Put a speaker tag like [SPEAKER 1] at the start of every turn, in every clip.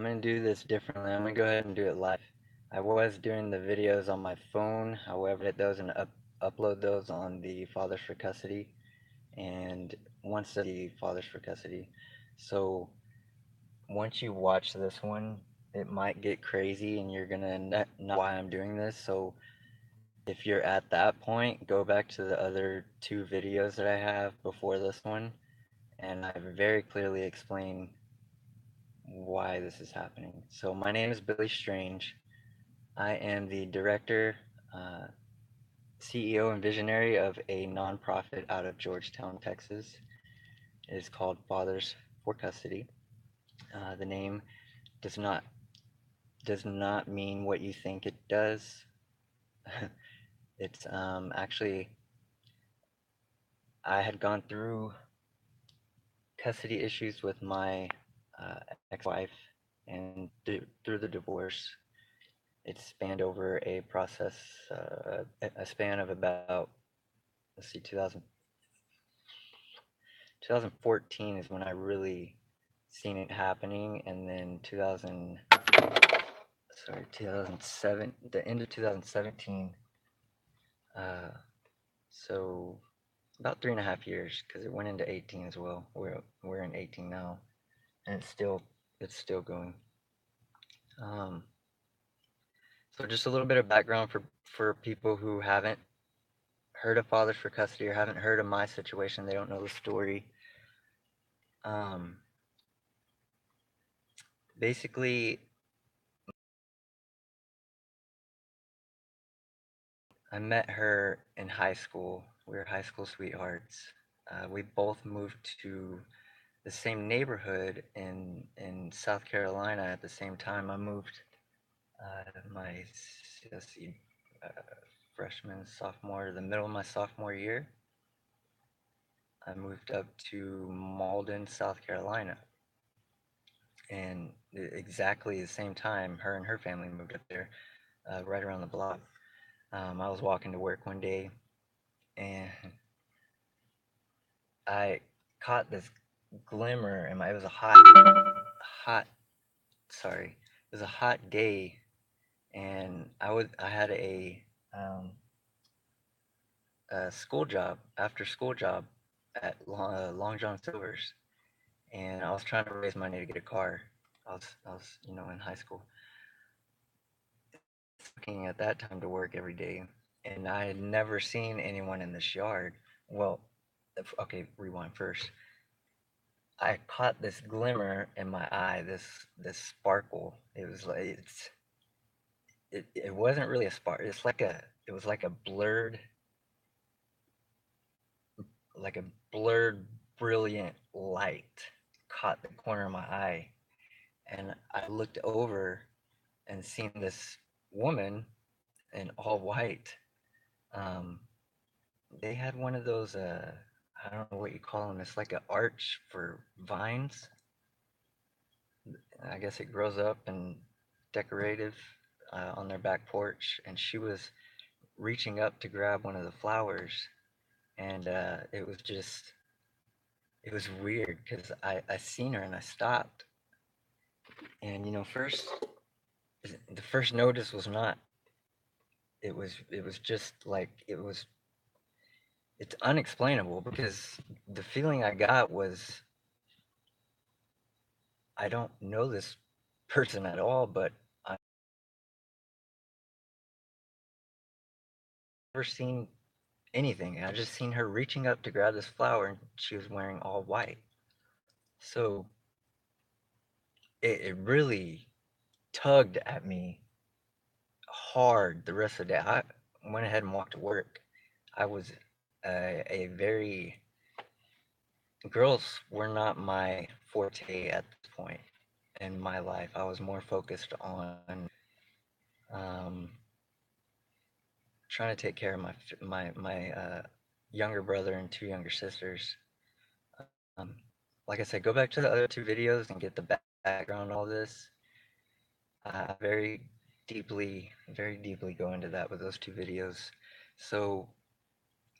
[SPEAKER 1] I'm gonna do this differently. I'm gonna go ahead and do it live. I was doing the videos on my phone, however, it those and upload those on the Fathers for Custody, and once the Fathers for Custody. So once you watch this one, it might get crazy, and you're gonna not know why I'm doing this. So if you're at that point, go back to the other two videos that I have before this one, and I very clearly explain why this is happening. So my name is Billy Strange. I am the director, uh, CEO, and visionary of a nonprofit out of Georgetown, Texas. It is called Fathers for Custody. The name does not mean what you think it does. It's actually, I had gone through custody issues with my ex-wife, and through the divorce, it spanned over a process, a span of about, let's see, 2014 is when I really seen it happening, and then 2007, the end of 2017. Uh, so about 3.5 years, because it went into 18 as well. We're in 18 now, and it's still going. Um, so just a little bit of background for people who haven't heard of Fathers for Custody or haven't heard of my situation. They don't know the story. Um, Basically, I met her in high school. We were high school sweethearts. We both moved to the same neighborhood in South Carolina at the same time. I moved my, let's see, uh, freshman, sophomore, the middle of my sophomore year. I moved up to Malden, South Carolina. And exactly the same time, her and her family moved up there, right around the block. I was walking to work one day, and I caught this glimmer in my. It was a hot. Sorry, it was a hot day, and I had um, a school job, after school job, at Long John Silver's, and I was trying to raise money to get a car. I was in high school, looking at that time to work every day, and I had never seen anyone in this yard. Well, okay, rewind first. I caught this glimmer in my eye, this sparkle. It was like it wasn't really a spark. It was like a blurred brilliant light caught the corner of my eye, and I looked over and seen this woman in all white. Um, they had one of those I don't know what you call them. It's like an arch for vines. I guess it grows up and decorative on their back porch, and she was reaching up to grab one of the flowers, and it was weird because I seen her and I stopped, and first the first notice was not. It was just like it's unexplainable because the feeling I got was I don't know this person at all, but I've never seen anything. I just seen her reaching up to grab this flower, and she was wearing all white. So it really tugged at me hard the rest of the day. I went ahead and walked to work. I was a very girls were not my forte at this point in my life. I was more focused on um, trying to take care of my younger brother and two younger sisters. Um, like I said, go back to the other two videos and get the background on all this. I very deeply go into that with those two videos. So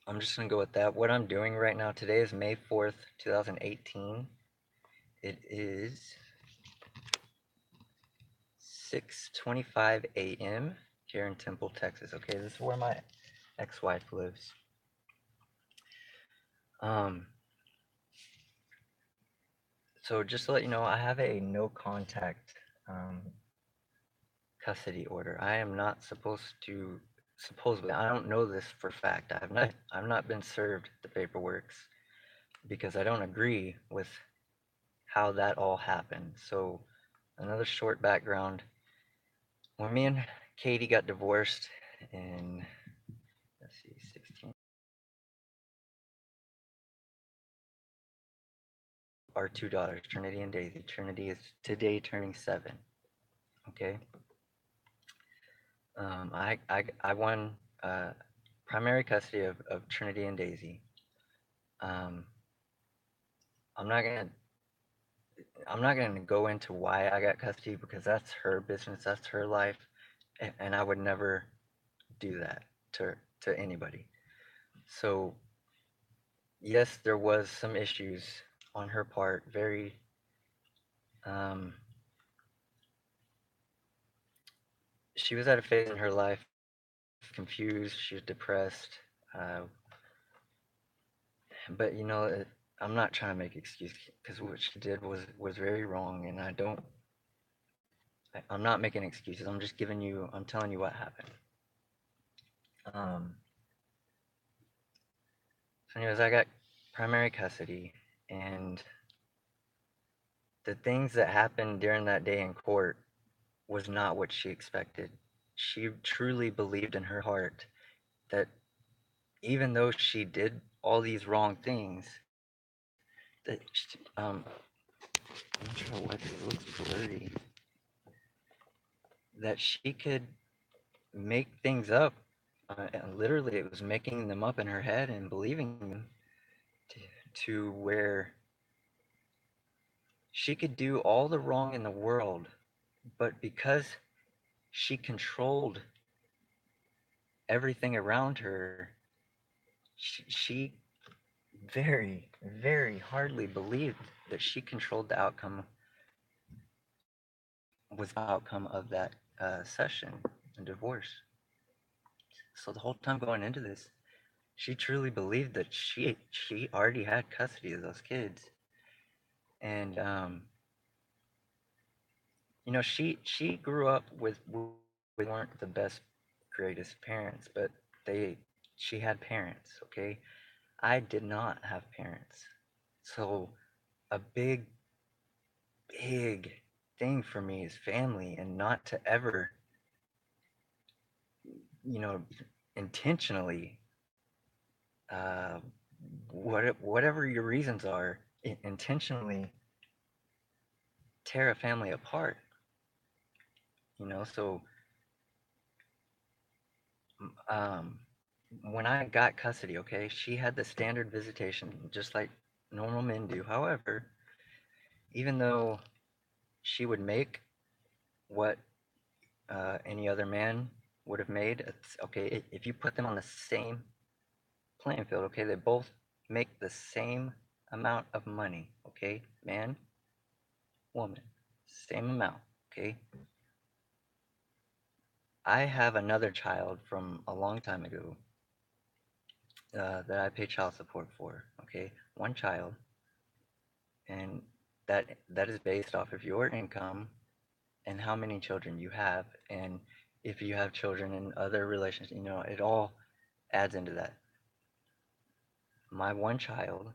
[SPEAKER 1] I'm just gonna go with that. What I'm doing right now today is May 4th, 2018. It is 6:25 a.m. here in Temple, Texas. Okay, this is where my ex-wife lives. Um, so just to let you know, I have a no contact custody order. I am not supposedly, I don't know this for fact. I've not been served the paperworks because I don't agree with how that all happened. So another short background. When me and Katie got divorced in, let's see, 16, our two daughters, Trinity and Daisy. Trinity is today turning 7. Okay. I won primary custody of Trinity and Daisy. Um, I'm not gonna I'm not gonna go into why I got custody because that's her business, that's her life, and I would never do that to anybody. So yes, there was some issues on her part, very um, she was at a phase in her life, confused, she was depressed, uh, but I'm not trying to make excuses because what she did was very wrong, and I'm not making excuses. I'm telling you what happened. Um, so anyways, I got primary custody, and the things that happened during that day in court was not what she expected. She truly believed in her heart that even though she did all these wrong things, that I'm trying to wipe it, it looks blurry. That she could make things up. And literally, it was making them up in her head and believing them to, to where she could do all the wrong in the world, but because she controlled everything around her, she very, very hardly believed that she controlled the outcome of that session and divorce. So the whole time going into this, she truly believed that she already had custody of those kids, and she grew up with we weren't the best, greatest parents, but they she had parents. Okay, I did not have parents, so a big thing for me is family, and not to ever you know intentionally uh, whatever your reasons are, intentionally tear a family apart. So um, when I got custody, okay, she had the standard visitation, just like normal men do. However, even though she would make what any other man would have made, okay, if you put them on the same playing field, okay, they both make the same amount of money, okay, man, woman, same amount, okay. I have another child from a long time ago that I pay child support for, okay, one child, and that is based off of your income and how many children you have, and if you have children in other relations, it all adds into that. My one child,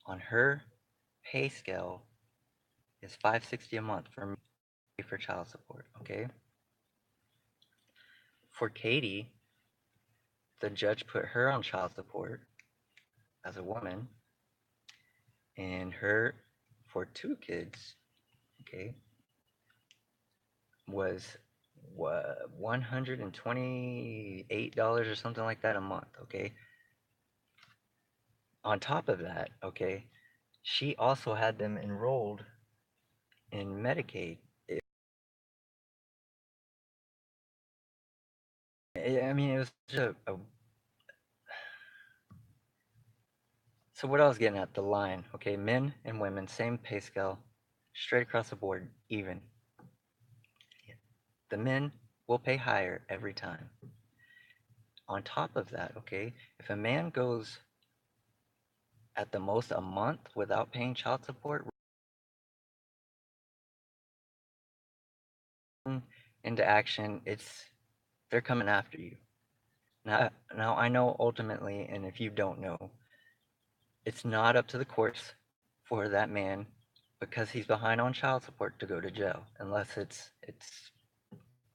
[SPEAKER 1] on her pay scale, is $560 a month for me for child support. Okay. For Katie, the judge put her on child support as a woman, and her for 2 kids, okay, was what, $128 or something like that a month. Okay. On top of that, okay, she also had them enrolled in Medicaid. I mean, it was just so what I was getting at, the line, okay, men and women, same pay scale, straight across the board, even. The men will pay higher every time. On top of that, okay, if a man goes at the most a month without paying child support into action, they're coming after you. Now I know ultimately, and if you don't know, it's not up to the courts for that man because he's behind on child support to go to jail, unless it's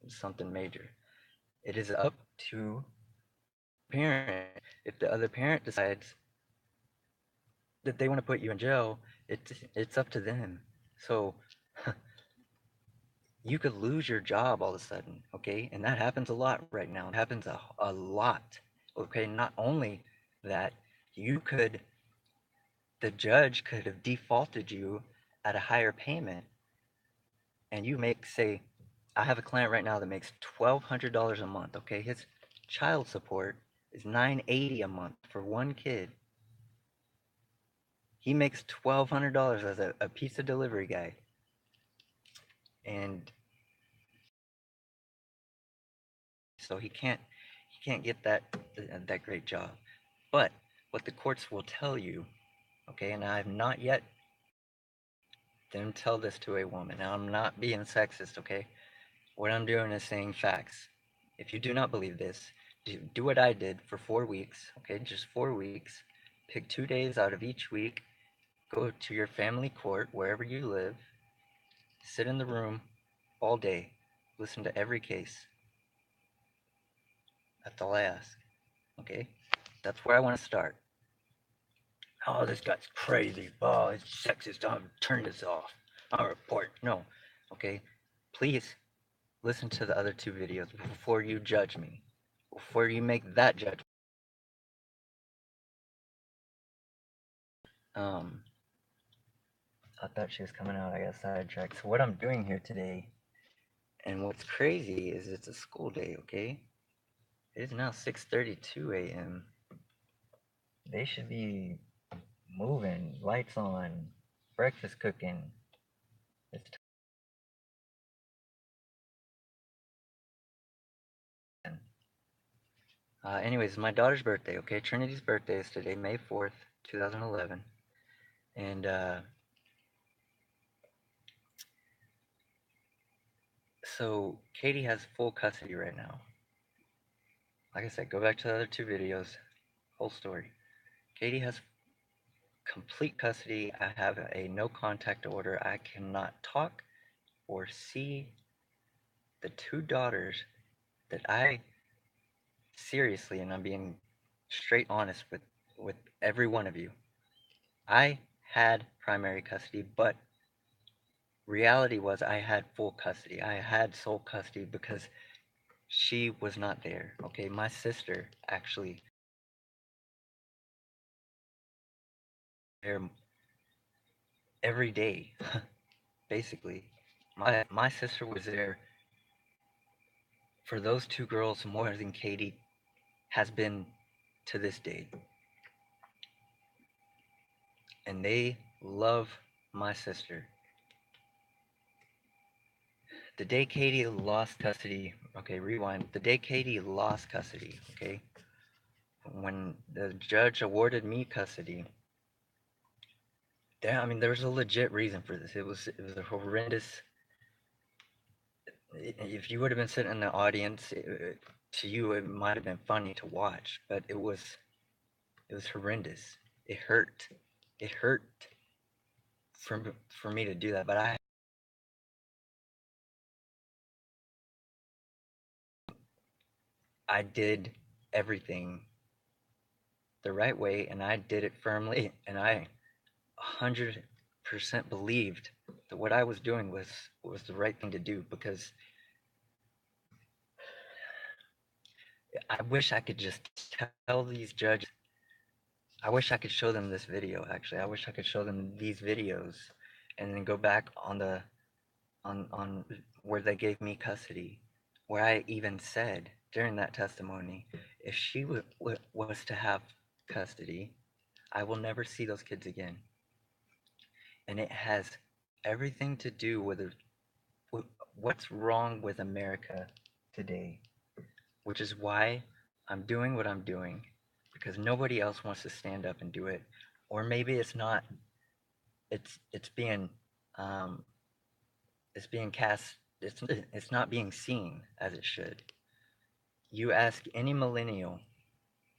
[SPEAKER 1] something major. It is up to parent. If the other parent decides that they want to put you in jail, it's up to them. So you could lose your job all of a sudden, okay? And that happens a lot right now. It happens a lot, okay? Not only that, you could, the judge could have defaulted you at a higher payment, and you make, say, I have a client right now that makes $1,200 a month, okay? His child support is $980 a month for one kid. He makes $1,200 as a pizza delivery guy. And so he can't get that great job. But what the courts will tell you, okay, and I have not yet them tell this to a woman. Now I'm not being sexist, okay? What I'm doing is saying facts. If you do not believe this, do what I did for 4 weeks, okay? Just 4 weeks. Pick 2 days out of each week, go to your family court wherever you live, sit in the room all day, listen to every case. That's all I ask, okay? That's where I want to start. Oh, this guy's crazy. Oh, it's sexist. I'll turn this off. I'll report. No, okay? Please listen to the other two videos before you judge me, before you make that judgment. I thought she was coming out. I got sidetracked. So what I'm doing here today, and what's crazy is it's a school day, okay? It is now 6:32 a.m. They should be moving, lights on, breakfast cooking. It's time. Anyways, my daughter's birthday, okay? Trinity's birthday is today, May 4th, 2011. And so Katie has full custody right now. Like I said, go back to the other two videos, whole story. Katie has complete custody. I have a no contact order. I cannot talk or see the two daughters that I seriously, and I'm being straight honest with every one of you. I had primary custody, but reality was I had full custody. I had sole custody because she was not there. Okay, my sister actually there every day, basically. My sister was there for those two girls more than Katie has been to this day. And they love my sister. The day Katie lost custody, okay, rewind. The day Katie lost custody, okay, when the judge awarded me custody, I mean, there was a legit reason for this. It was a horrendous. If you would have been sitting in the audience, to you it might have been funny to watch, but it was horrendous. It hurt. It hurt for me to do that, but I did everything the right way, and I did it firmly, and I 100% believed that what I was doing was the right thing to do, because I wish I could just tell these judges. I wish I could show them this video. Actually, I wish I could show them these videos, and then go back on where they gave me custody, where I even said during that testimony, if she was to have custody, I will never see those kids again. And it has everything to do with what's wrong with America today, which is why I'm doing what I'm doing, because nobody else wants to stand up and do it, or maybe it's not. It's being um, it's being cast. It's not being seen as it should. You ask any millennial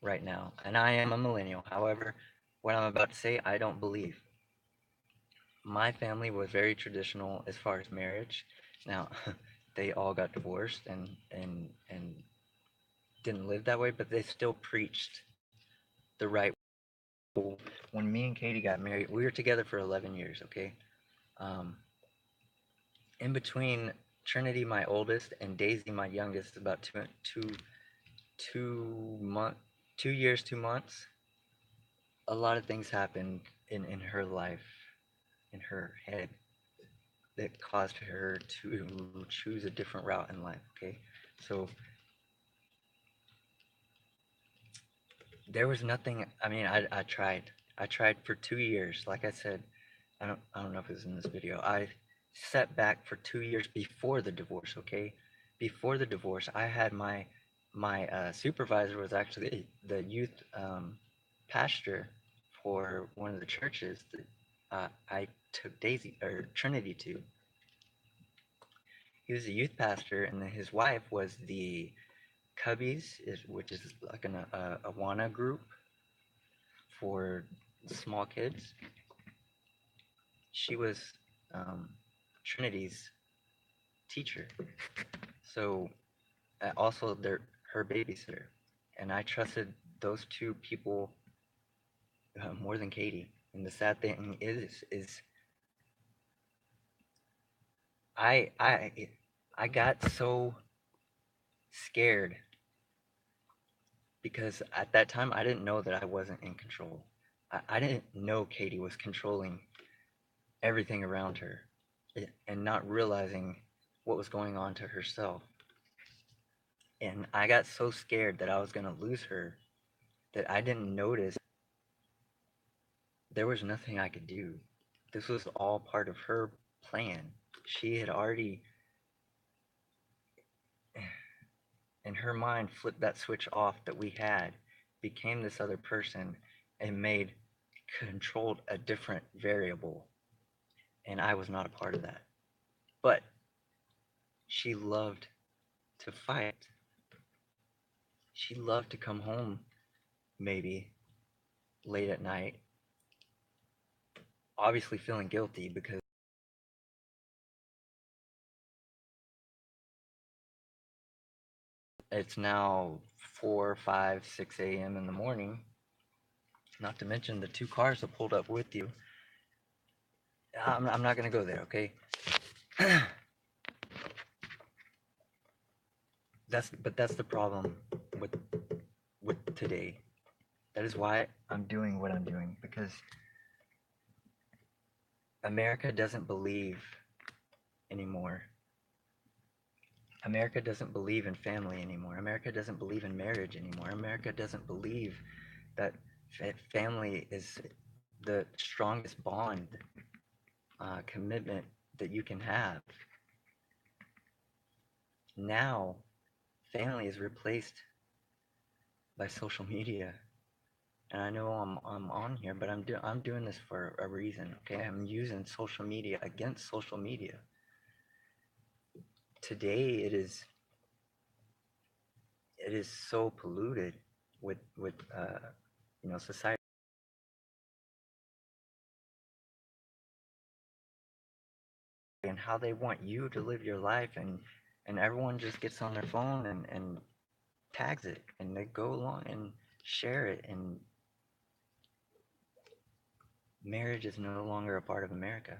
[SPEAKER 1] right now, and I am a millennial. However, what I'm about to say, I don't believe. My family was very traditional as far as marriage. Now, they all got divorced and didn't live that way, but they still preached the right. When me and Katie got married, we were together for 11 years. Okay, um, in between Trinity, my oldest, and Daisy, my youngest, about 2 month, 2 years, 2 months. A lot of things happened in her life, in her head, that caused her to choose a different route in life. Okay, so there was nothing. I mean, I tried. I tried for 2 years. Like I said, I don't know if it was in this video. I set back for 2 years before the divorce. Okay, before the divorce, I had my supervisor was actually the youth pastor for one of the churches that I took Daisy or Trinity to. He was a youth pastor, and then his wife was the Cubbies, which is like an Awana group for small kids. She was um, Trinity's teacher, so also her babysitter, and I trusted those two people more than Katie. And the sad thing is I I I got so scared because at that time I didn't know that I wasn't in control. I didn't know Katie was controlling everything around her and not realizing what was going on to herself. And I got so scared that I was going to lose her that I didn't notice there was nothing I could do. This was all part of her plan. She had already, in her mind, flipped that switch off that we had, became this other person, and controlled a different variable. And I was not a part of that. But she loved to fight. She loved to come home, maybe late at night, obviously feeling guilty because it's now 4, 5, 6 a.m. in the morning. Not to mention the two cars that pulled up with you. I'm not going to go there, okay? That's the problem with today. That is why I'm doing what I'm doing, because America doesn't believe anymore. America doesn't believe in family anymore. America doesn't believe in marriage anymore. America doesn't believe that family is the strongest bond, commitment that you can have. Now, family is replaced by social media. And I know I'm on here, but I'm doing this for a reason. Okay, I'm using social media against social media. Today it is so polluted with society and how they want you to live your life, and everyone just gets on their phone and tags it, and they go along and share it, and marriage is no longer a part of America.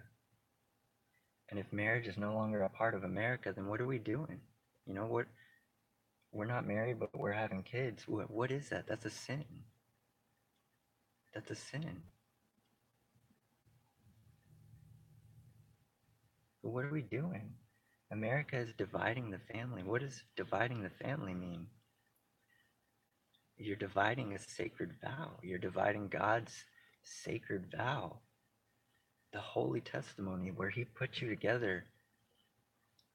[SPEAKER 1] And if marriage is no longer a part of America, then what are we doing? You know what? We're not married, but we're having kids. What is that? That's a sin. That's a sin. But what are we doing? America is dividing the family. What does dividing the family mean? You're dividing a sacred vow. You're dividing God's sacred vow. the holy testimony where he put you together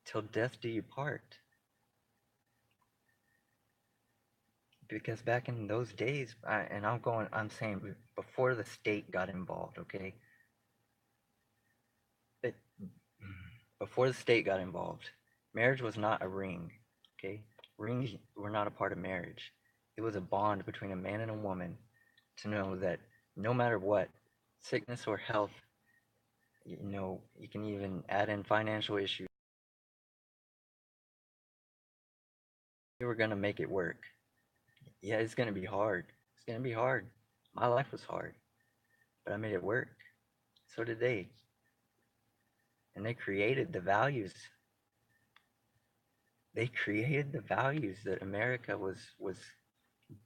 [SPEAKER 1] till death do you part. Because back in those days, I'm saying before the state got involved, okay? It, before the state got involved, marriage was not a ring, okay? Rings were not a part of marriage. It was a bond between a man and a woman to know that no matter what, sickness or health, you can even add in financial issues. You were gonna make it work. Yeah, it's gonna be hard. It's gonna be hard. My life was hard, but I made it work. So did they. And they created the values. They created the values that America was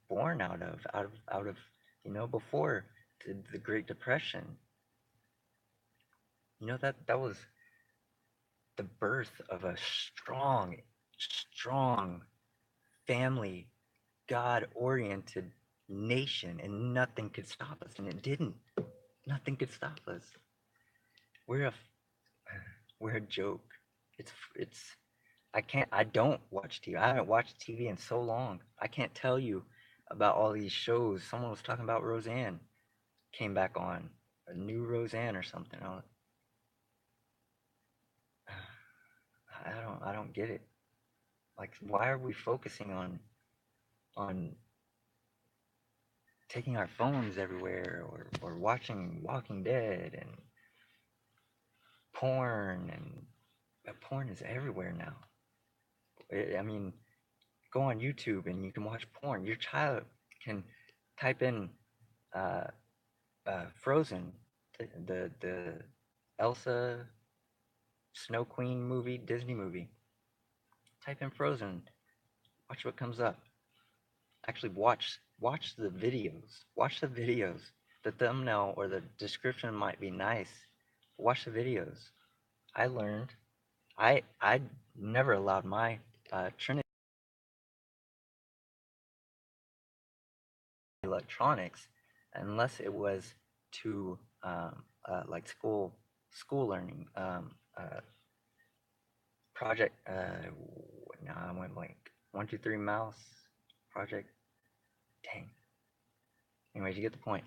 [SPEAKER 1] born out of before the Great Depression. That was the birth of a strong family, God-oriented nation, and nothing could stop us, and it didn't. Nothing could stop us. We're a we're a joke. It's I don't watch TV. I haven't watched TV in so long. I can't tell you about all these shows. Someone was talking about Roseanne came back on, a new Roseanne or something. I don't get it. Like, why are we focusing on taking our phones everywhere, or watching Walking Dead and porn, and porn is everywhere now. I mean, go on YouTube and you can watch porn. Your child can type in uh, Frozen, the Elsa Snow Queen movie, Disney movie. Type in Frozen. Watch what comes up. Actually, watch the videos. Watch the videos. The thumbnail or the description might be nice. Watch the videos. I learned. I never allowed my Trinity electronics unless it was to like school learning, project. Now I went blank. 1, 2, 3 mouse project. Dang. Anyways, you get the point.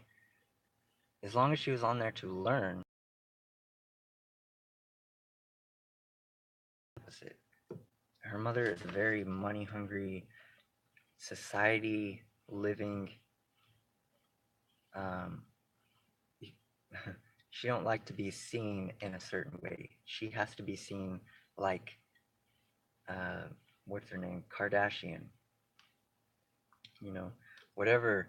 [SPEAKER 1] As long as she was on there to learn, opposite. Her mother is a very money hungry, society living. Um, she don't like to be seen in a certain way. She has to be seen like, uh, what's her name, Kardashian. You know, whatever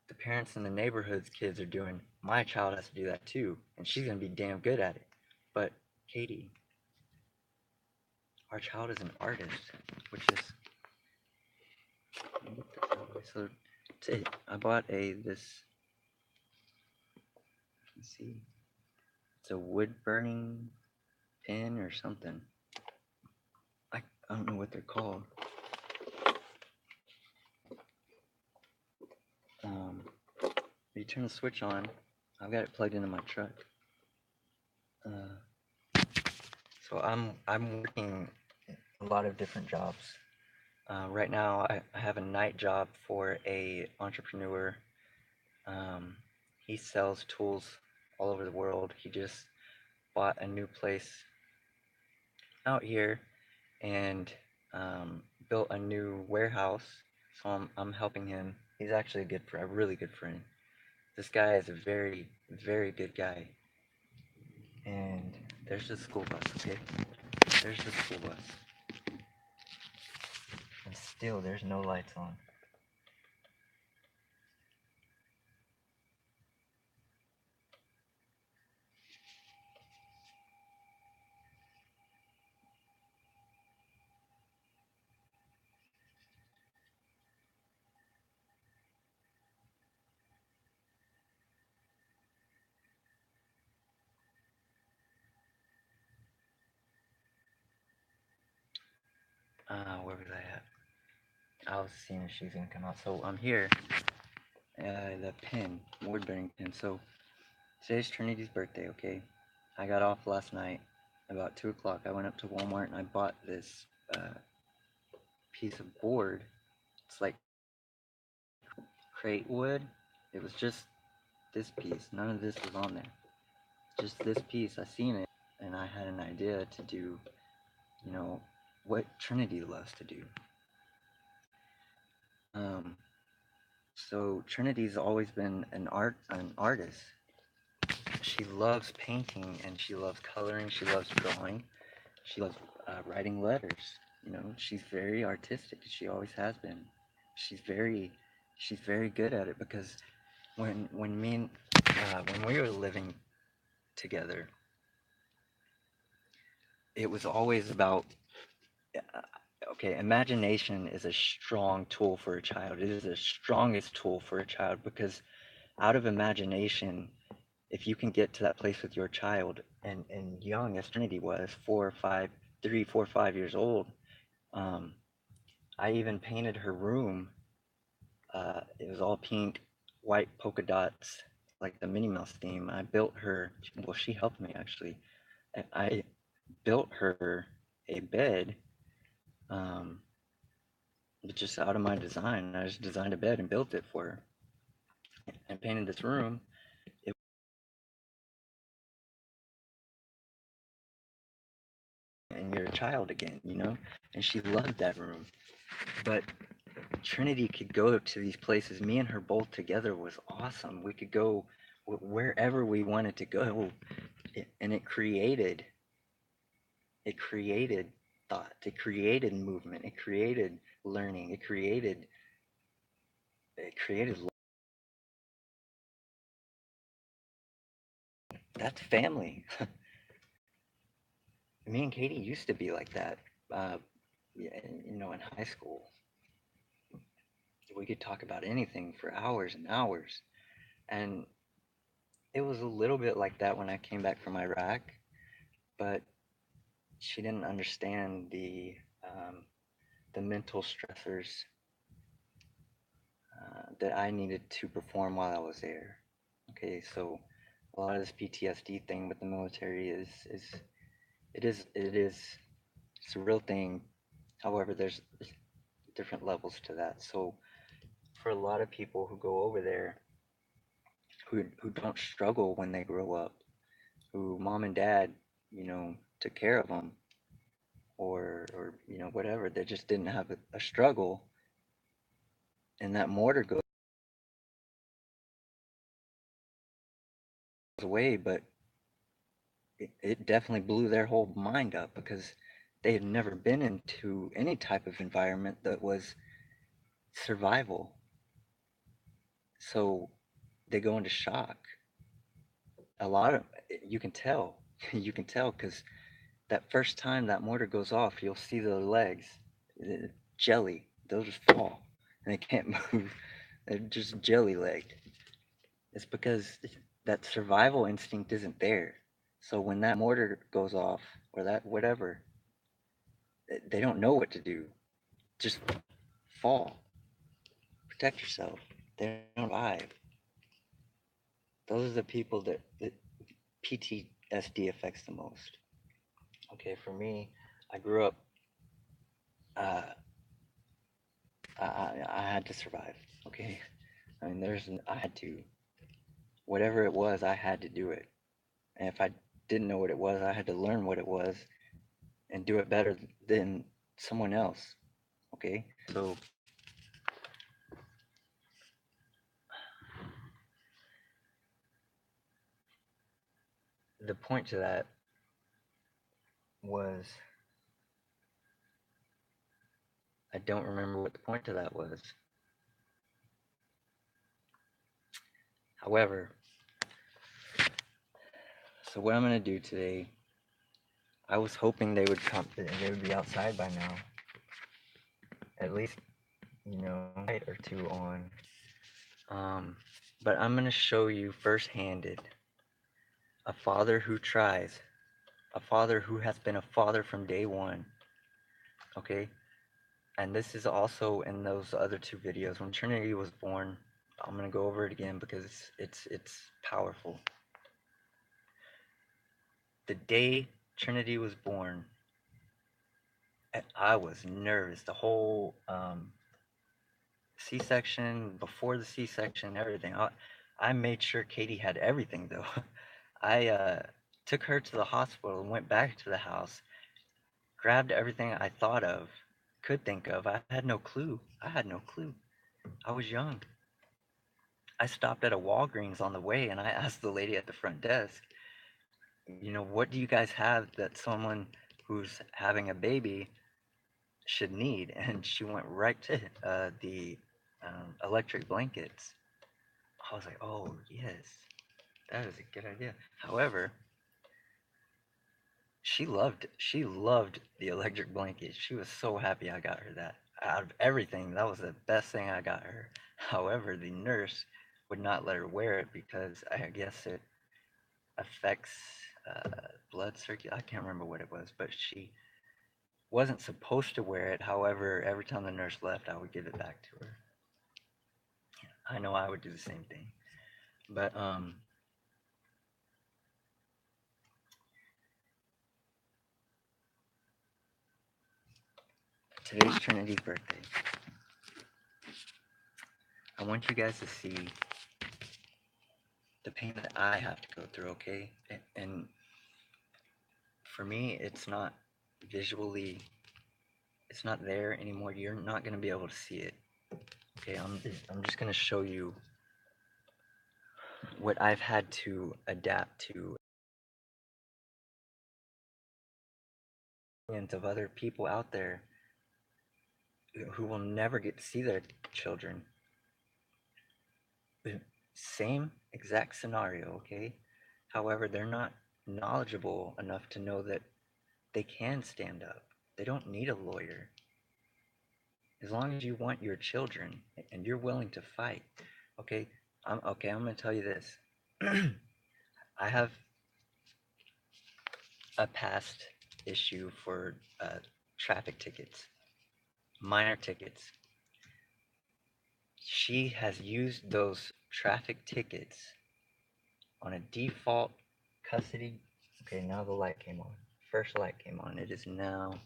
[SPEAKER 1] the parents in the neighborhood's kids are doing, my child has to do that too, and she's gonna be damn good at it. But Katie, our child is an artist, which is so. I bought this. Let's see, it's a wood burning pen or something. I don't know what they're called. You turn the switch on. I've got it plugged into my truck. So I'm working a lot of different jobs. Right now, I have a night job for a entrepreneur. He sells tools all over the world. He just bought a new place out here and built a new warehouse. So I'm helping him. He's actually a really good friend. This guy is a very, very good guy. And there's the school bus, okay? There's the school bus. And still, there's no lights on. Where was I at? I was seeing if she's gonna come out. So I'm here. The pin, wood burning pin. So today's Trinity's birthday, okay? I got off last night about 2 o'clock. I went up to Walmart and I bought this piece of board. It's like crate wood. It was just this piece. None of this was on there. Just this piece. I seen it and I had an idea to do, you know, what Trinity loves to do. Um, so Trinity's always been an artist. She loves painting and she loves coloring. She loves drawing. She loves writing letters. You know, she's very artistic. She always has been. She's very, she's very good at it because when me and when we were living together, it was always about okay, imagination is a strong tool for a child. It is the strongest tool for a child because out of imagination, if you can get to that place with your child and young as Trinity was, 5 years old, um, I even painted her room. It was all pink, white polka dots, like the Minnie Mouse theme. I built her, well, she helped me actually. I built her a bed, um, just out of my design. I just designed a bed and built it for her and painted this room. It, and you're a child again, you know? And she loved that room. But Trinity could go to these places. Me and her both together was awesome. We could go wherever we wanted to go, and it created thought, it created movement, it created learning, it created. That's family. Me and Katie used to be like that. Uh, yeah, you know, in high school, we could talk about anything for hours and hours, and it was a little bit like that when I came back from Iraq, but she didn't understand um, the mental stressors that I needed to perform while I was there. Okay, so a lot of this PTSD thing with the military is it is it's a real thing. However, there's different levels to that. So for a lot of people who go over there who don't struggle when they grow up, who mom and dad, you know, took care of them, or you know whatever, they just didn't have a struggle, and that mortar goes away, but it definitely blew their whole mind up because they had never been into any type of environment that was survival. So they go into shock. A lot of you can tell, you can tell because that first time that mortar goes off, you'll see the legs, jelly. They'll just fall and they can't move. They're just jelly legged. It's because that survival instinct isn't there. So when that mortar goes off or that whatever, they don't know what to do. Just fall. Protect yourself. They don't survive. Those are the people that PTSD affects the most. Okay, for me, I grew up. Uh, I had to survive. Okay, I mean, I had to. Whatever it was, I had to do it. And if I didn't know what it was, I had to learn what it was and do it better than someone else. Okay, so the point to that was I don't remember what the point to that was. However, so what I'm gonna do today, I was hoping they would come. They would be outside by now. At least, you know, a night or two on. Um, but I'm gonna show you first-handed a father who tries, a father who has been a father from day one. Okay, and this is also in those other two videos when Trinity was born. I'm gonna go over it again because it's powerful. The day Trinity was born, I was nervous. The whole C-section, before the C-section, everything. I made sure Katie had everything though. I took her to the hospital and went back to the house, grabbed everything I thought of, could think of. I had no clue. I had no clue. I was young. I stopped at a Walgreens on the way and I asked the lady at the front desk, what do you guys have that someone who's having a baby should need? And she went right to the electric blankets. I was like, oh, yes, that is a good idea. However, she loved the electric blanket. She was so happy I got her that. Out of everything, that was the best thing I got her. However, the nurse would not let her wear it because I guess it affects uh, blood circulation. I can't remember what it was, but she wasn't supposed to wear it. However, every time the nurse left, I would give it back to her. I know I would do the same thing. But today's Trinity's birthday. I want you guys to see the pain that I have to go through, okay? And for me, it's not visually, it's not there anymore. You're not going to be able to see it. Okay, I'm just going to show you what I've had to adapt to and of other people out there who will never get to see their children. Same exact scenario, okay? However, they're not knowledgeable enough to know that they can stand up. They don't need a lawyer. As long as you want your children and you're willing to fight, okay? I'm going to tell you this. I have a past issue for traffic tickets, minor tickets. She has used those traffic tickets on a default custody. Okay, now the light came on. First light came on. It is now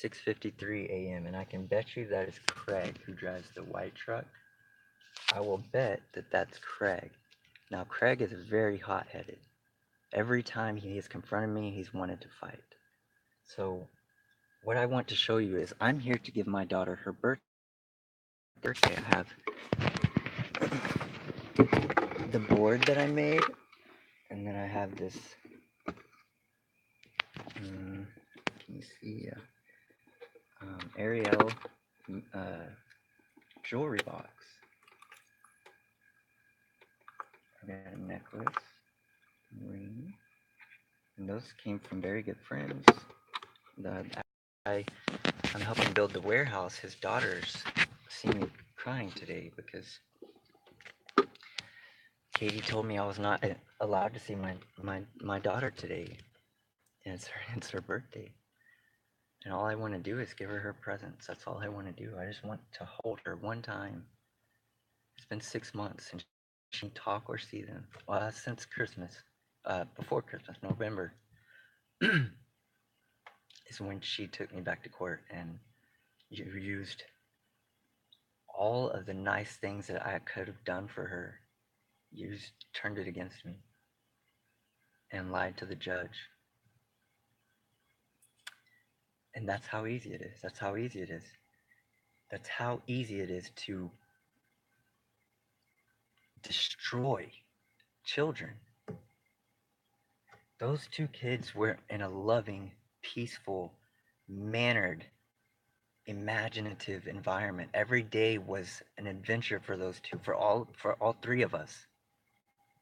[SPEAKER 1] 6:53 a.m. and I can bet you that is Craig who drives the white truck. I will bet that that's Craig. Now Craig is very hot-headed. Every time he has confronted me, he's wanted to fight. So what I want to show you is I'm here to give my daughter her birthday. I have the board that I made, and then I have this. Can you see? Ariel jewelry box. I got a necklace, ring, and those came from very good friends. I'm helping build the warehouse. His daughters see me crying today because Katie told me I was not allowed to see my daughter today. And it's her birthday. And all I want to do is give her her presents. That's all I want to do. I just want to hold her one time. It's been 6 months and she didn't talk or see them. Well, since Christmas, before Christmas, November, is when she took me back to court and used all of the nice things that I could have done for her, turned it against me, and lied to the judge. And that's how easy it is. That's how easy it is. That's how easy it is to destroy children. Those two kids were in a loving, peaceful, mannered, imaginative environment. Every day was an adventure for those two, for all three of us.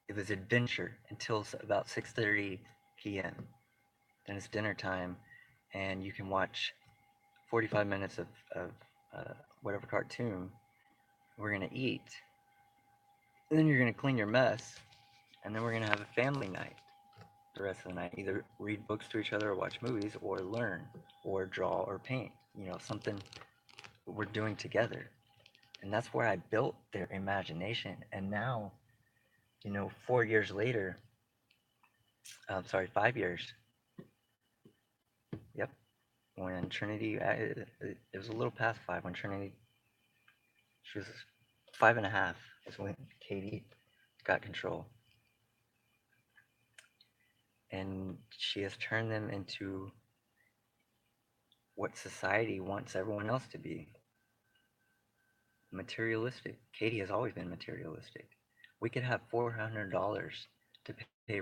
[SPEAKER 1] It was adventure until about 6:30 p.m. Then it's dinner time, and you can watch 45 minutes of whatever cartoon. We're gonna eat, and then you're gonna clean your mess, and then we're gonna have a family night. The rest of the night, either read books to each other, or watch movies, or learn, or draw, or paint. Something we're doing together. And that's where I built their imagination. And now 4 years later, I'm sorry, 5 years. Yep. When Trinity, it was a little past five when Trinity, she was 5.5 is when Katie got control. And she has turned them into what society wants everyone else to be, materialistic. Katie has always been materialistic. We could have $400 to pay,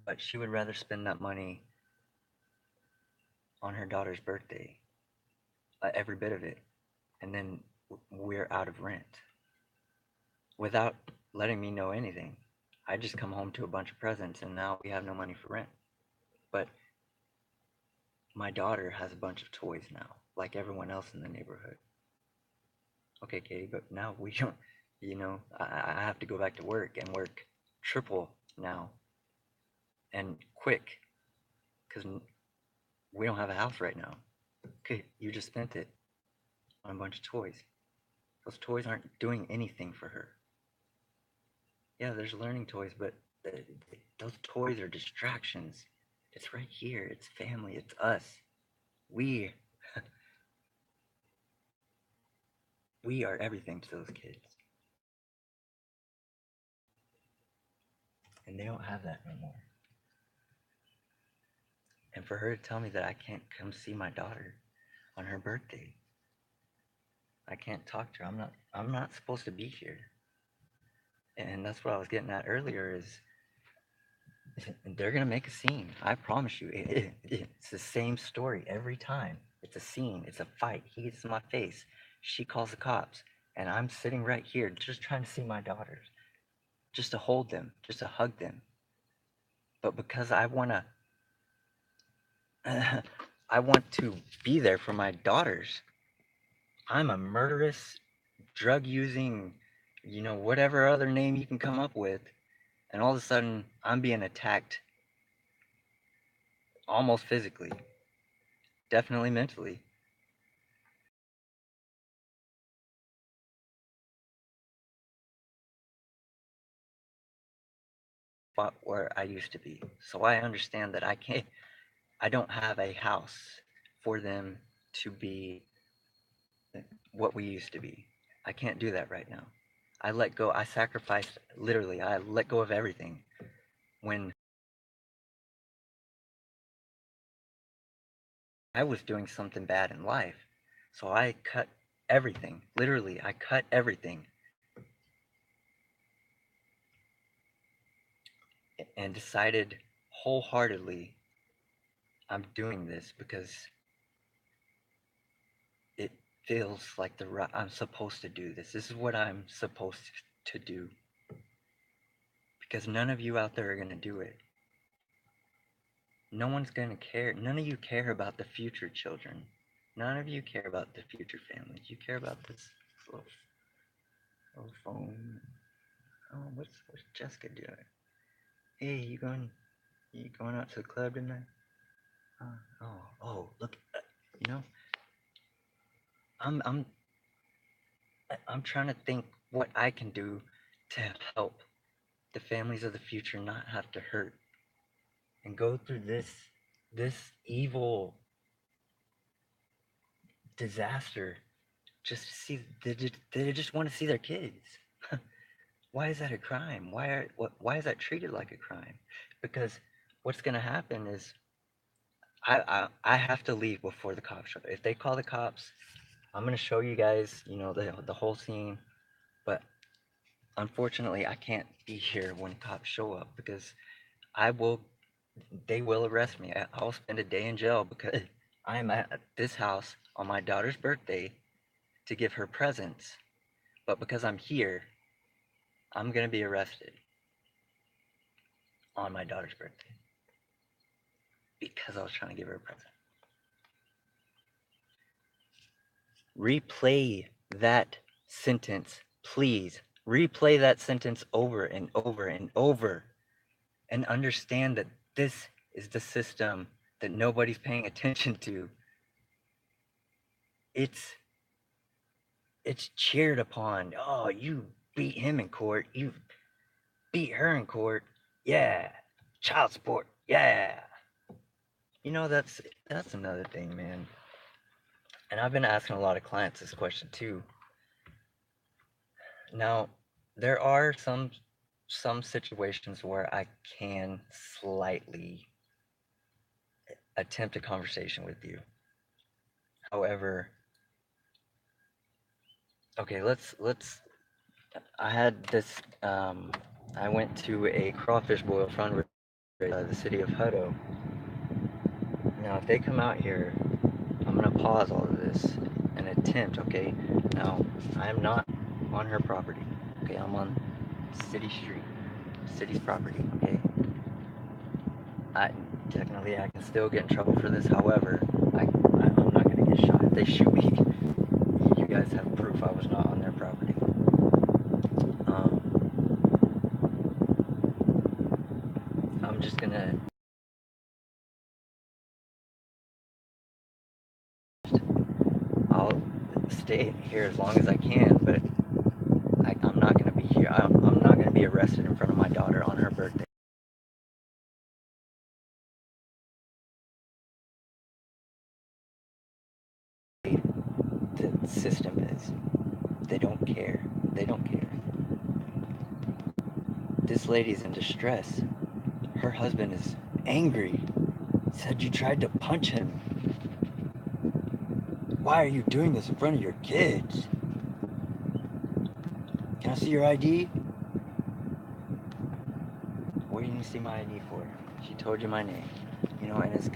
[SPEAKER 1] but she would rather spend that money on her daughter's birthday, every bit of it, and then we're out of rent without letting me know anything. I just come home to a bunch of presents, and now we have no money for rent. But my daughter has a bunch of toys now, like everyone else in the neighborhood. Okay, Katie, but now we don't, I have to go back to work and work triple now and quick because we don't have a house right now. Okay, you just spent it on a bunch of toys. Those toys aren't doing anything for her. Yeah, there's learning toys, but those toys are distractions. It's right here. It's family. It's us. We we are everything to those kids, and they don't have that anymore. And for her to tell me that I can't come see my daughter on her birthday, I can't talk to her. I'm not supposed to be here. And that's what I was getting at earlier is they're gonna make a scene. I promise you. It's the same story every time. It's a scene. It's a fight. He gets in my face. She calls the cops, and I'm sitting right here just trying to see my daughters, just to hold them, just to hug them. But because I wanna, I want to be there for my daughters. I'm a murderous, drug using, whatever other name you can come up with, and all of a sudden I'm being attacked almost physically, definitely mentally. Spot where I used to be. So I understand that I don't have a house for them to be what we used to be. I can't do that right now. I let go, I sacrificed, literally, I let go of everything when I was doing something bad in life. So I cut everything, literally, I cut everything and decided wholeheartedly I'm doing this because it feels like I'm supposed to do this. This is what I'm supposed to do because none of you out there are going to do it. No one's going to care. None of you care about the future children. None of you care about the future families. You care about this little phone. Oh, what's Jessica doing? Hey, you going out to the club tonight? Oh, look, you know, I'm I'm I'm trying to think what I can do to help the families of the future not have to hurt and go through this evil disaster just to see they just want to see their kids. Why is that a crime? Why is that treated like a crime? Because what's going to happen is I have to leave before the cops show up. If they call the cops, I'm going to show you guys, the whole scene, but unfortunately I can't be here when cops show up because I will they will arrest me. I'll spend a day in jail because I'm at this house on my daughter's birthday to give her presents. But because I'm here, I'm going to be arrested on my daughter's birthday because I was trying to give her a present. Replay that sentence, please. Replay that sentence over and over and over and understand that this is the system that nobody's paying attention to. It's cheered upon. Oh, you beat him in court. You beat her in court. Yeah. Child support. Yeah. You know, that's another thing, man. And I've been asking a lot of clients this question too. Now, there are some situations where I can slightly attempt a conversation with you. However, okay, let's I had this I went to a crawfish boil fundraiser the city of Hutto. Now, if they come out here, I'm gonna pause all of this and attempt, okay? Now, I am not on her property. Okay, I'm on city street, city's property, okay? I technically I can still get in trouble for this. However, I'm not gonna get shot. If they shoot me, you guys have proof I was not on their property. I'm just gonna I'll stay here as long as I can, but I'm not gonna be here. I'm not gonna be arrested in front of my daughter on her birthday. The system is. They don't care. They don't care. This lady's in distress. Her husband is angry. Said you tried to punch him. Why are you doing this in front of your kids? Can I see your ID? What do you need to see my ID for? She told you my name. You know, and it's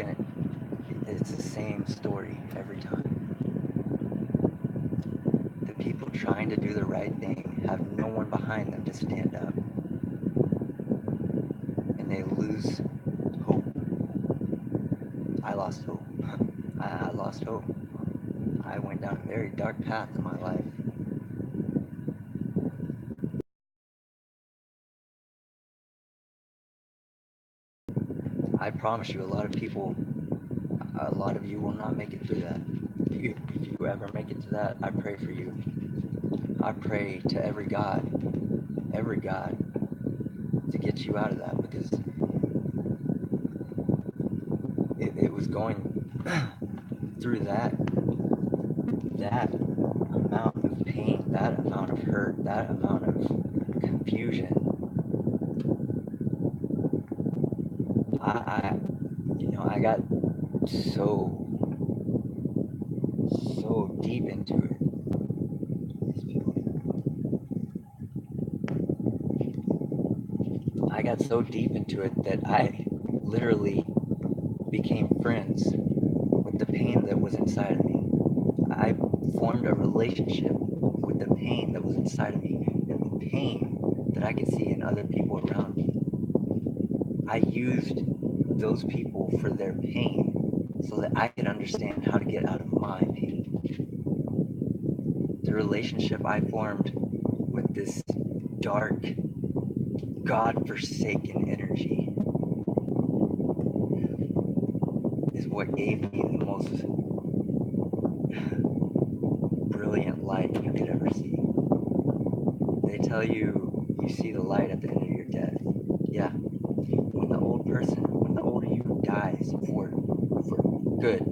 [SPEAKER 1] the same story every time. The people trying to do the right thing have no one behind them to stand up. And they lose hope. I lost hope. I lost hope. I went down a very dark path in my life. I promise you, a lot of you will not make it through that. If you ever make it to that, I pray for you. I pray to every God, to get you out of that, because it was going through that amount of pain, that amount of hurt, that amount of confusion. I I got so deep into it. I got so deep into it that I literally became friends with the pain that was inside of me. I formed a relationship with the pain that was inside of me and the pain that I could see in other people around me. I used those people for their pain so that I could understand how to get out of my pain. The relationship I formed with this dark, God-forsaken energy is what gave me the most brilliant light you could ever see. They tell you see the light at the end of your death. Yeah. When the older you dies for good,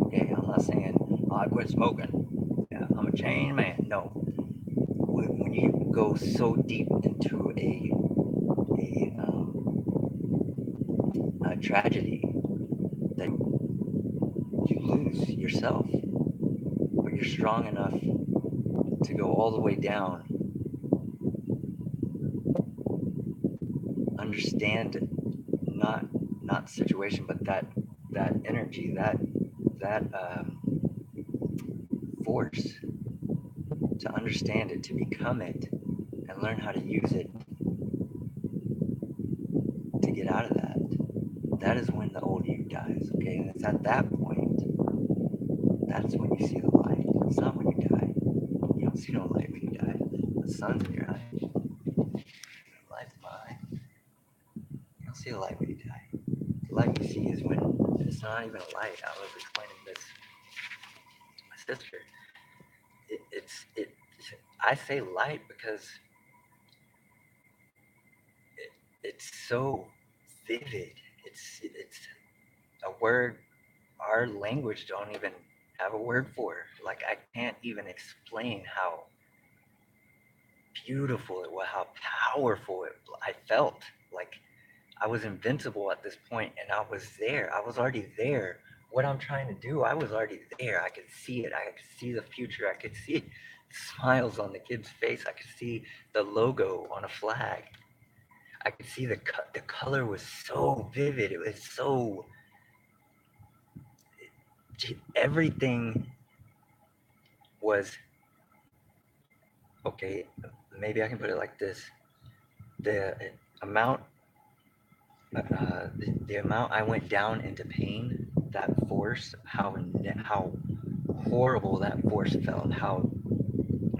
[SPEAKER 1] okay, I'm not saying, oh, I quit smoking. Yeah, I'm a changed man. No. When you go so deep into a tragedy that you lose yourself, but you're strong enough to go all the way down, understand not the situation, but that energy, that force, to understand it, to become it, and learn how to use it to get out of that. That is when the old you dies, okay? And it's at that point, that's when you see the light. It's not when you die. You don't see no light when you die. The sun's in your eye. The light's in my eye. You don't see the light when you die. The light you see is when it's not even a light. I was explaining this to my sister. It I say light because it's so vivid. It's a word our language don't even have a word for. Like I can't even explain how beautiful it was, how powerful I felt. Like I was invincible at this point, and I was there. I was already there. What I'm trying to do, I was already there. I could see it. I could see the future. I could see smiles on the kid's face. I could see the logo on a flag. I could see the color was so vivid. It was so everything was okay. Maybe I can put it like this: the amount, the amount I went down into pain, that force, how horrible that force felt, how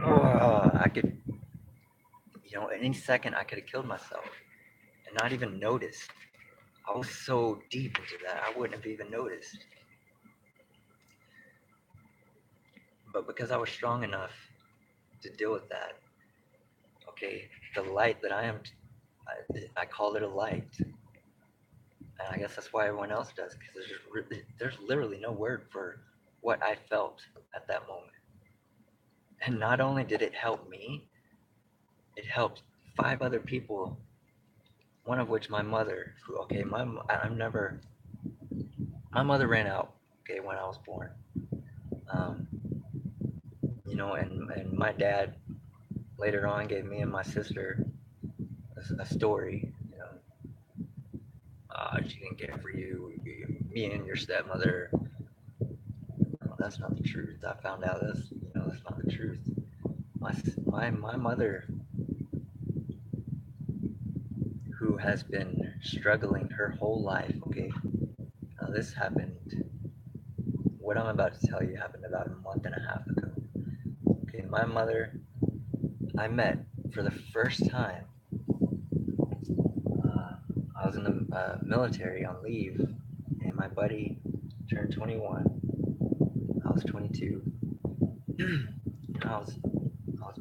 [SPEAKER 1] I could, any second I could have killed myself and not even noticed. I was so deep into that, I wouldn't have even noticed. But because I was strong enough to deal with that, okay, the light that I call it a light. And I guess that's why everyone else does, because there's literally no word for what I felt at that moment. And not only did it help me, it helped 5 other people, one of which my mother, who, okay, my mother ran out, okay, when I was born. Um, and my dad later on gave me and my sister a story, she didn't care for you, me and your stepmother. No, that's not the truth. I found out that's not the truth. My mother, who has been struggling her whole life, okay, now this happened, what I'm about to tell you happened about a month and a half ago. Okay, my mother, I met for the first time. Uh, I was in the military on leave, and my buddy turned 21. I was 22. I was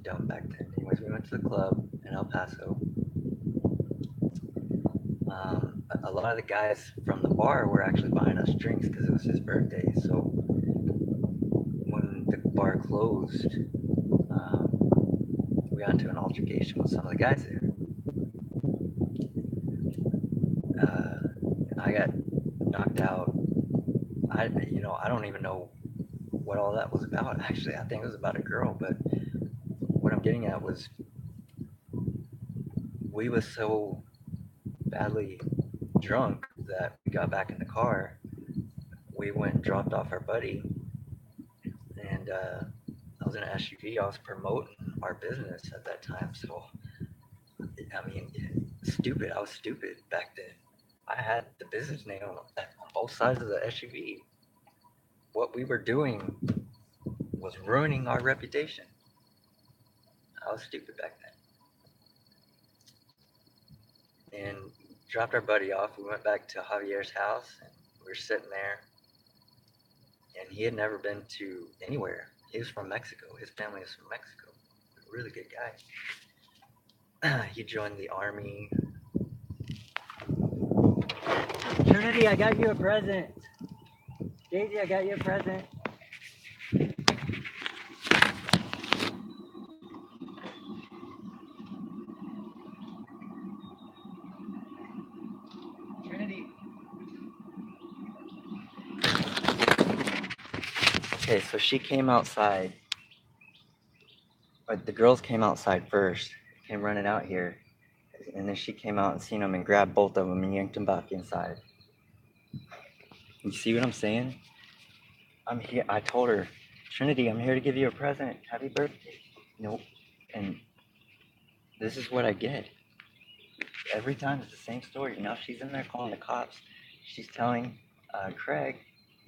[SPEAKER 1] dumb back then. Anyways, we went to the club in El Paso. A lot of the guys from the bar were actually buying us drinks because it was his birthday. So when the bar closed, um, we got into an altercation with some of the guys there. Uh, I got knocked out. I don't even know what all that was about. Actually, I think it was about a girl. But what I'm getting at was we was so badly drunk that we got back in the car. We went and dropped off our buddy, and I was in an SUV. I was promoting our business at that time, so I mean, stupid. I was stupid back then. I had the business name on both sides of the SUV. What we were doing was ruining our reputation. I was stupid back then. And dropped our buddy off. We went back to Javier's house, and we were sitting there. And he had never been to anywhere. He was from Mexico. His family is from Mexico. A really good guy. He joined the army. Trinity, I got you a present. Daisy, I got you a present. Trinity. Okay, so she came outside. But the girls came outside first. Came running out here. And then she came out and seen them and grabbed both of them and yanked them back inside. You see what I'm saying? I'm here. I told her, Trinity, I'm here to give you a present. Happy birthday. Nope. And this is what I get. Every time it's the same story. Now she's in there calling the cops. She's telling Craig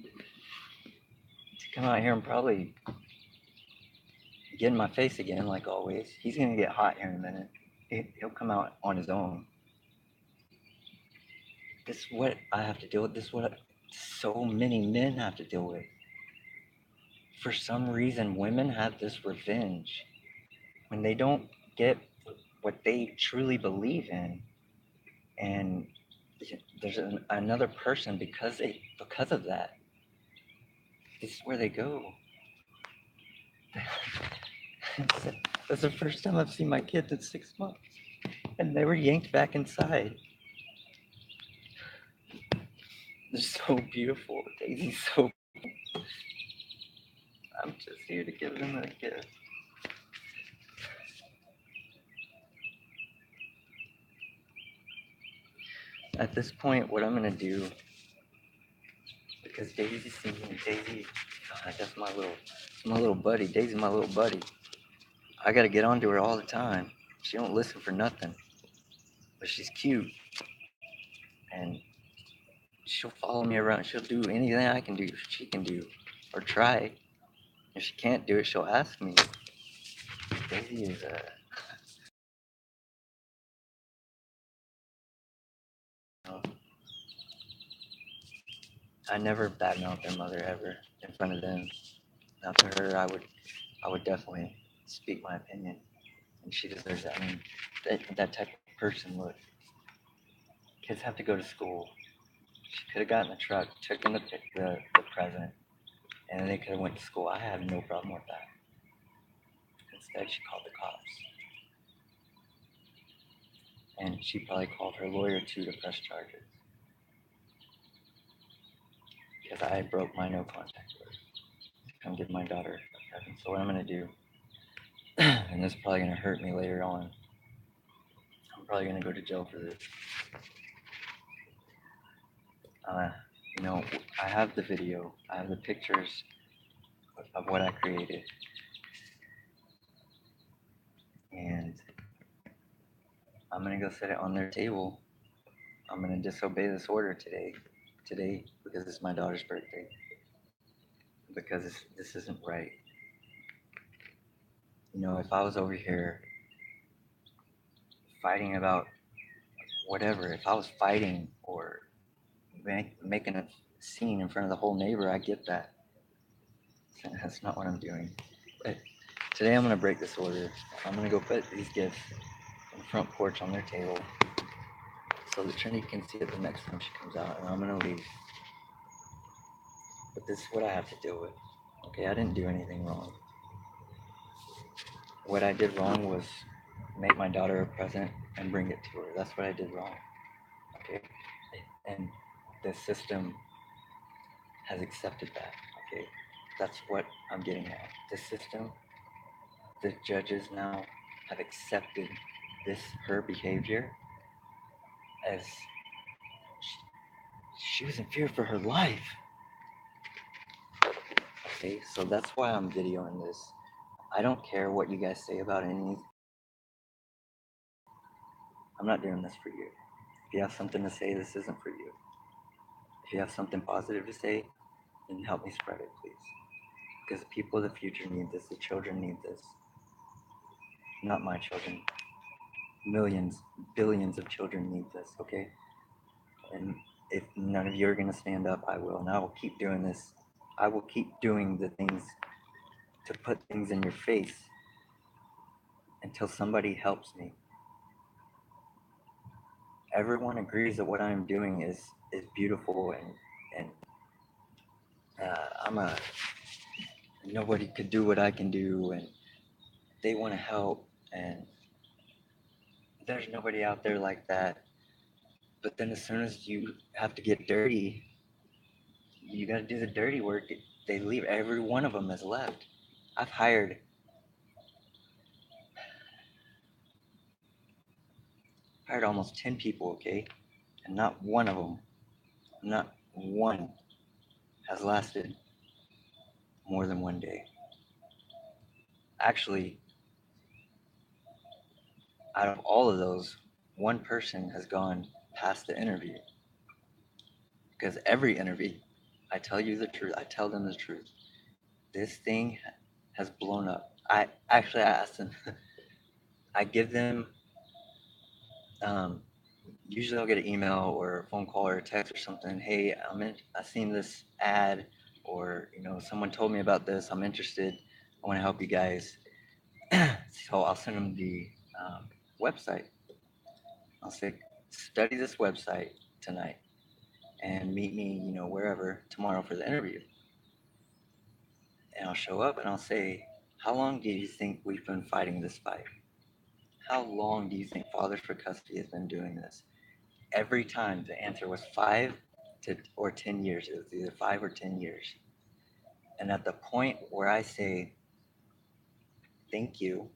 [SPEAKER 1] to come out here and probably get in my face again, like always. He's going to get hot here in a minute. He'll come out on his own. This is what I have to deal with. This is what so many men have to deal with. For some reason, women have this revenge. When they don't get what they truly believe in, And there's another person because of that. This is where they go. That's the first time I've seen my kids in 6 months, and they were yanked back inside. They're so beautiful. Daisy's so. I'm just here to give them a gift. At this point, what I'm gonna do, because Daisy's singing, Daisy, God, that's my little buddy. Daisy's my little buddy. I gotta get onto her all the time. She don't listen for nothing, but she's cute, and she'll follow me around. She'll do anything I can do, she can do, or try. If she can't do it, she'll ask me. Daisy is I never badmouth their mother ever in front of them. Now to her, I would definitely speak my opinion, and she deserves that. I mean, that type of person. Look, kids have to go to school. She could have gotten the truck, took in the present, and then they could have went to school. I have no problem with that. Instead, she called the cops, and she probably called her lawyer too to press charges because I broke my no contact order to come give my daughter a present. So what I'm gonna do, and this is probably gonna hurt me later on. I'm probably gonna go to jail for this. Uh, you know, I have the video, I have the pictures of what I created, and I'm gonna go set it on their table. I'm gonna disobey this order today because it's my daughter's birthday, because this isn't right. You know, if I was over here fighting about whatever, if I was fighting or making a scene in front of the whole neighbor, I get that. That's not what I'm doing. But today I'm gonna break this order. I'm gonna go put these gifts on the front porch on their table so that Trinity can see it the next time she comes out, and I'm gonna leave. But this is what I have to deal with. Okay, I didn't do anything wrong. What I did wrong was make my daughter a present and bring it to her. That's what I did wrong. Okay, and the system has accepted that. Okay, that's what I'm getting at. The system, the judges now have accepted her behavior as she was in fear for her life. Okay, so that's why I'm videoing this. I don't care what you guys say about any. I'm not doing this for you. If you have something to say, this isn't for you. If you have something positive to say, then help me spread it, please. Because the people of the future need this. The children need this. Not my children. Millions, billions of children need this, okay? And if none of you are going to stand up, I will. And I will keep doing this. I will keep doing the things to put things in your face until somebody helps me. Everyone agrees that what I'm doing is beautiful, and nobody could do what I can do, and they want to help, and there's nobody out there like that. But then as soon as you have to get dirty, you got to do the dirty work. They leave. Every one of them is left. I've hired almost 10 people, okay, and not one of them, not one, has lasted more than one day. Actually, out of all of those, one person has gone past the interview. Because every interview, I tell you the truth. I tell them the truth. This thing has blown up. I asked them. I give them. Um, Usually, I'll get an email or a phone call or a text or something. Hey, I seen this ad, or someone told me about this. I'm interested. I want to help you guys. So I'll send them the website. I'll say, study this website tonight and meet me, wherever tomorrow for the interview. And I'll show up and I'll say, how long do you think we've been fighting this fight? How long do you think Fathers for Custody has been doing this? Every time the answer was 5 or 10 years. It was either 5 or 10 years. And at the point where I say, thank you,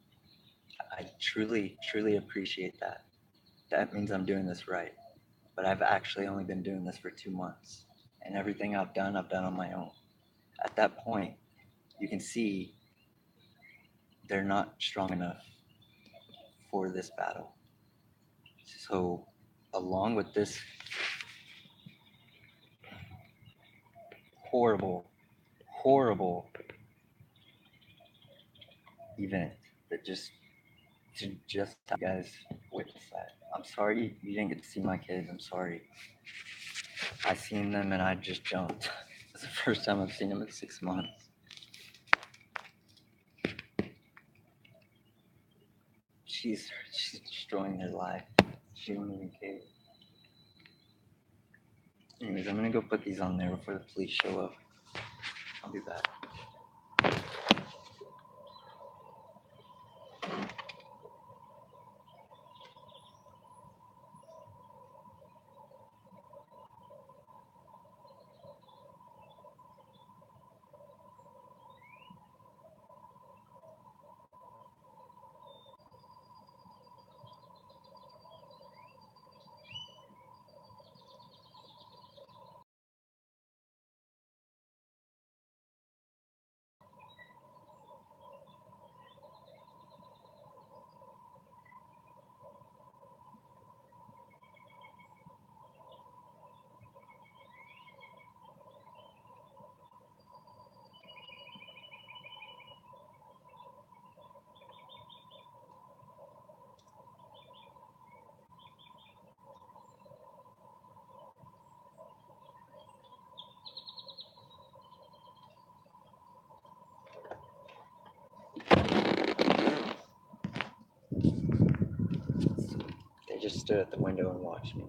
[SPEAKER 1] I truly, truly appreciate that. That means I'm doing this right. But I've actually only been doing this for 2 months. And everything I've done on my own. At that point, you can see they're not strong enough for this battle. So, along with this horrible, horrible event that just to just have you guys witness that. I'm sorry you didn't get to see my kids. I'm sorry. I seen them and I just jumped. It's the first time I've seen them in 6 months. She's destroying their life. She don't even care. Anyways, I'm gonna go put these on there before the police show up. I'll be back. They just stood at the window and watched me.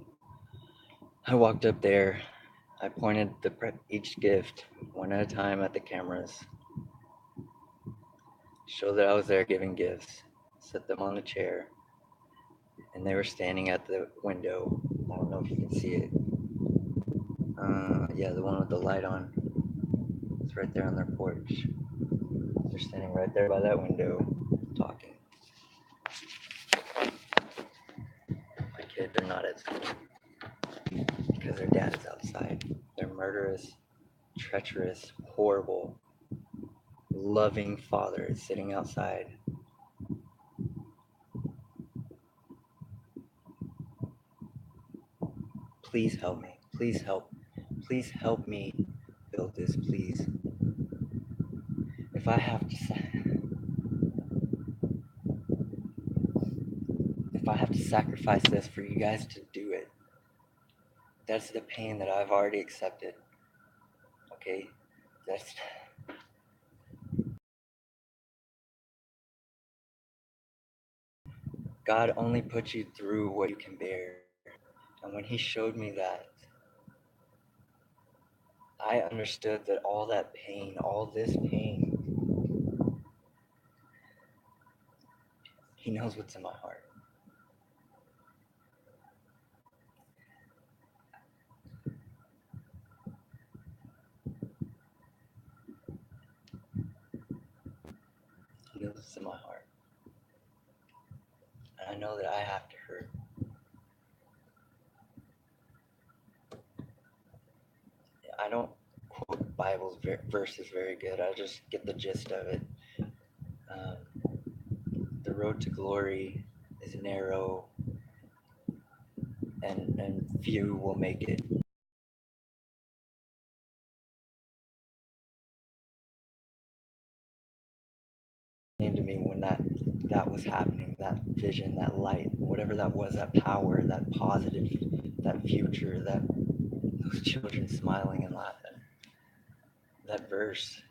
[SPEAKER 1] I walked up there. I pointed each gift one at a time at the cameras. Showed that I was there giving gifts. Set them on the chair. And they were standing at the window. I don't know if you can see it. Yeah, the one with the light on. It's right there on their porch. They're standing right there by that window, talking. My kids are not at school because their dad is outside. Their murderous, treacherous, horrible, loving father is sitting outside. Please help me. Please help. Please help me build this, please. If I have to sacrifice this for you guys to do it, that's the pain that I've already accepted. Okay? That's God only puts you through what you can bear. And when he showed me that, I understood that all that pain, all this pain, he knows what's in my heart. He knows what's in my heart. And I know that I have to hurt. I don't quote Bible verses very good. I just get the gist of it. Um, the road to glory is narrow, and few will make it. Came to me when that was happening, that vision, that light, whatever that was, that power, that positive, that future, that those children smiling and laughing. That verse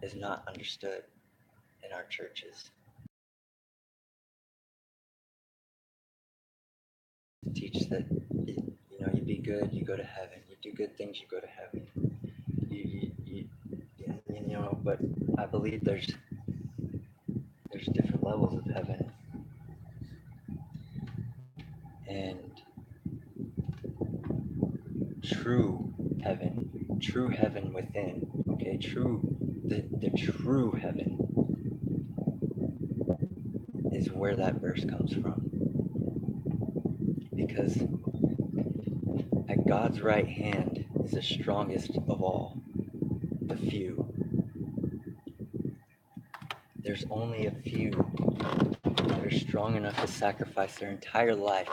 [SPEAKER 1] is not understood in our churches. teach that you be good, you go to heaven. You do good things, you go to heaven. But I believe there's different levels of heaven, and true true heaven within. Okay, the true heaven is where that verse comes from, because at God's right hand is the strongest of all the few. There's only a few that are strong enough to sacrifice their entire life.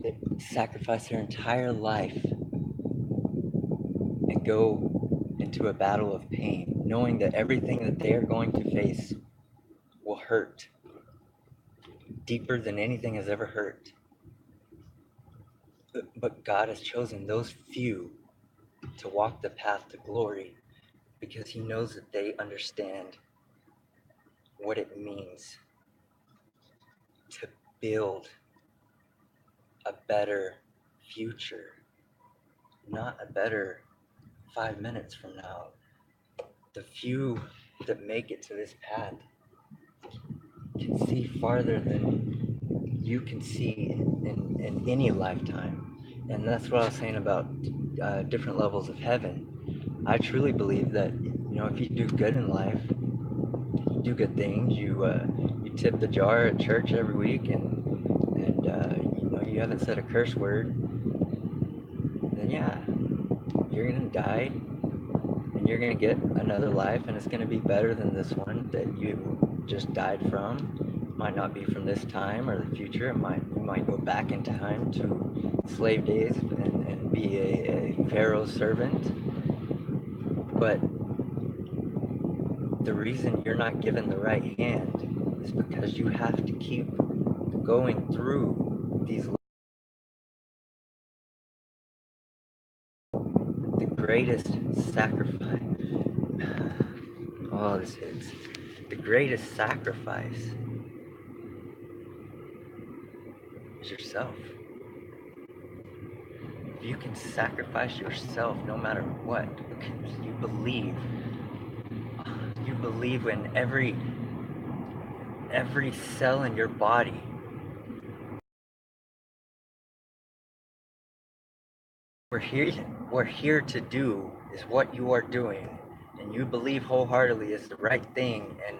[SPEAKER 1] They sacrifice their entire life and go into a battle of pain, knowing that everything that they are going to face will hurt deeper than anything has ever hurt. But God has chosen those few to walk the path to glory because He knows that they understand what it means to build a better future, not a better 5 minutes from now. The few that make it to this path can see farther than you can see in any lifetime. And that's what I was saying about different levels of heaven. I truly believe that if you do good in life, you do good things. You tip the jar at church every week, and you haven't said a curse word. Then yeah, you're gonna die, and you're gonna get another life, and it's gonna be better than this one that you just died from. It might not be from this time or the future. You might go back in time to slave days and be a Pharaoh's servant. But the reason you're not given the right hand is because you have to keep going through the greatest sacrifice. Oh, this hits. The greatest sacrifice is yourself. If you can sacrifice yourself no matter what, because you believe in every cell in your body. We're here to do is what you are doing, and you believe wholeheartedly is the right thing, and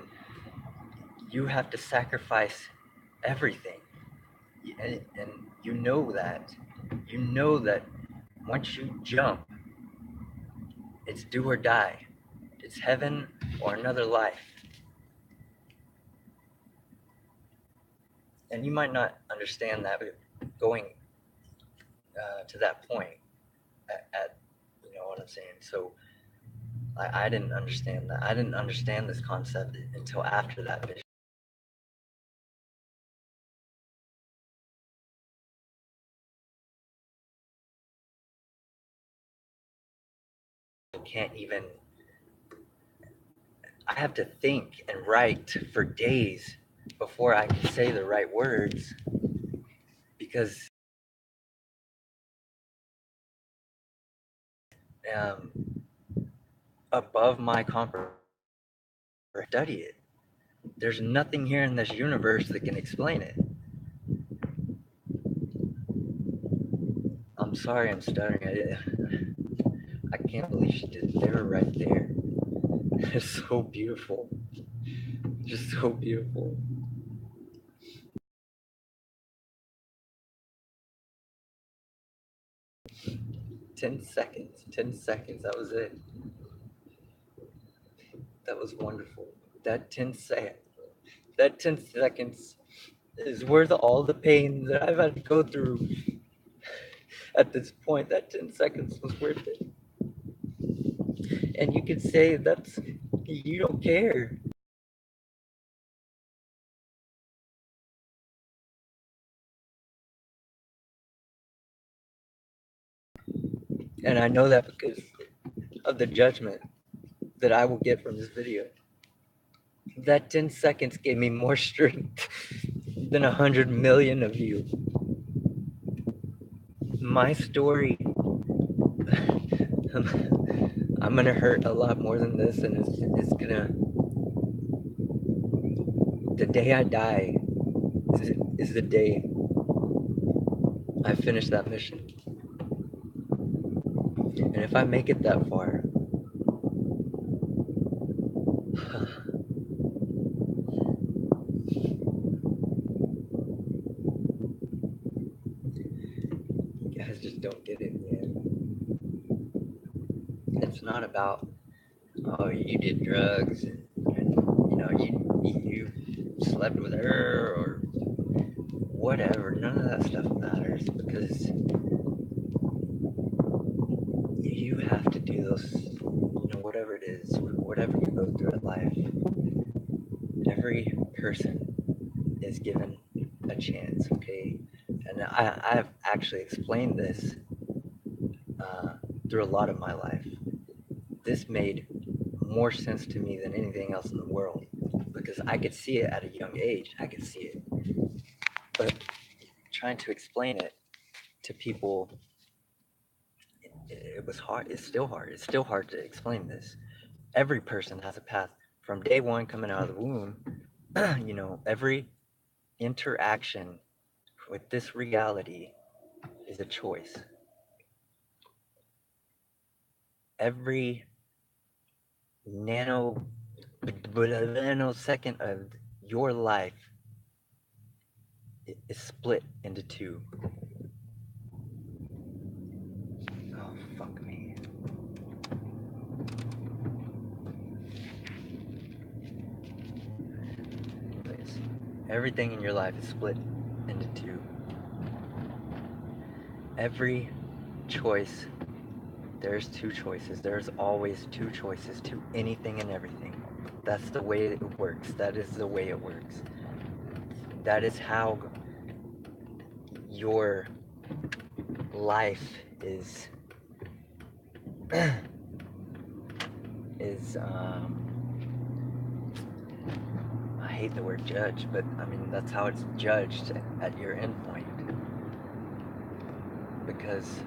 [SPEAKER 1] you have to sacrifice everything. And you know that. You know that once you jump, it's do or die. It's heaven or another life. And you might not understand that, but going to that point at you know what I'm saying. So I didn't understand that. I didn't understand this concept until after that vision. I can't even. I have to think and write for days before I can say the right words because um, above my comprehension, study it. There's nothing here in this universe that can explain it. I'm sorry I'm stuttering. I can't believe she did. They were right there. It's so beautiful. Just so beautiful. 10 seconds. 10 seconds. That was it. That was wonderful. That 10 seconds. That 10 seconds is worth all the pain that I've had to go through. At this point, that 10 seconds was worth it. And you could say you don't care. And I know that because of the judgment that I will get from this video. That 10 seconds gave me more strength than 100 million of you. My story, I'm gonna hurt a lot more than this, and it's gonna. The day I die is the day I finish that mission. And if I make it that far, you guys just don't get it, man. It's not about, oh, you did drugs and you know you slept with her or whatever. None of that stuff matters because you have to do those, whatever it is, whatever you go through in life. Every person is given a chance, okay? And I've actually explained this uh, through a lot of my life. This made more sense to me than anything else in the world because I could see it at a young age. I could see it. But trying to explain it to people, it was hard. It's still hard. It's still hard to explain this. Every person has a path from day one coming out of the womb. Every interaction with this reality is a choice. Every nanosecond of your life is split into two. Oh, fuck me. Anyways, everything in your life is split into two. Every choice, there's two choices. There's always two choices to anything and everything. That's the way it works. That is the way it works. That is how your life is is I hate the word judge, but I mean that's how it's judged at your endpoint. Because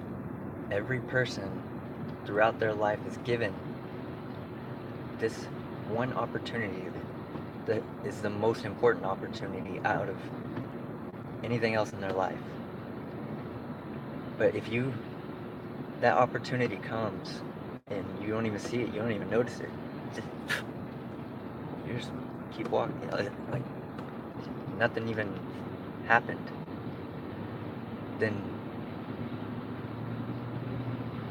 [SPEAKER 1] every person throughout their life is given this one opportunity that is the most important opportunity out of anything else in their life. But if that opportunity comes and you don't even see it, you don't even notice it, you just keep walking, like nothing even happened, then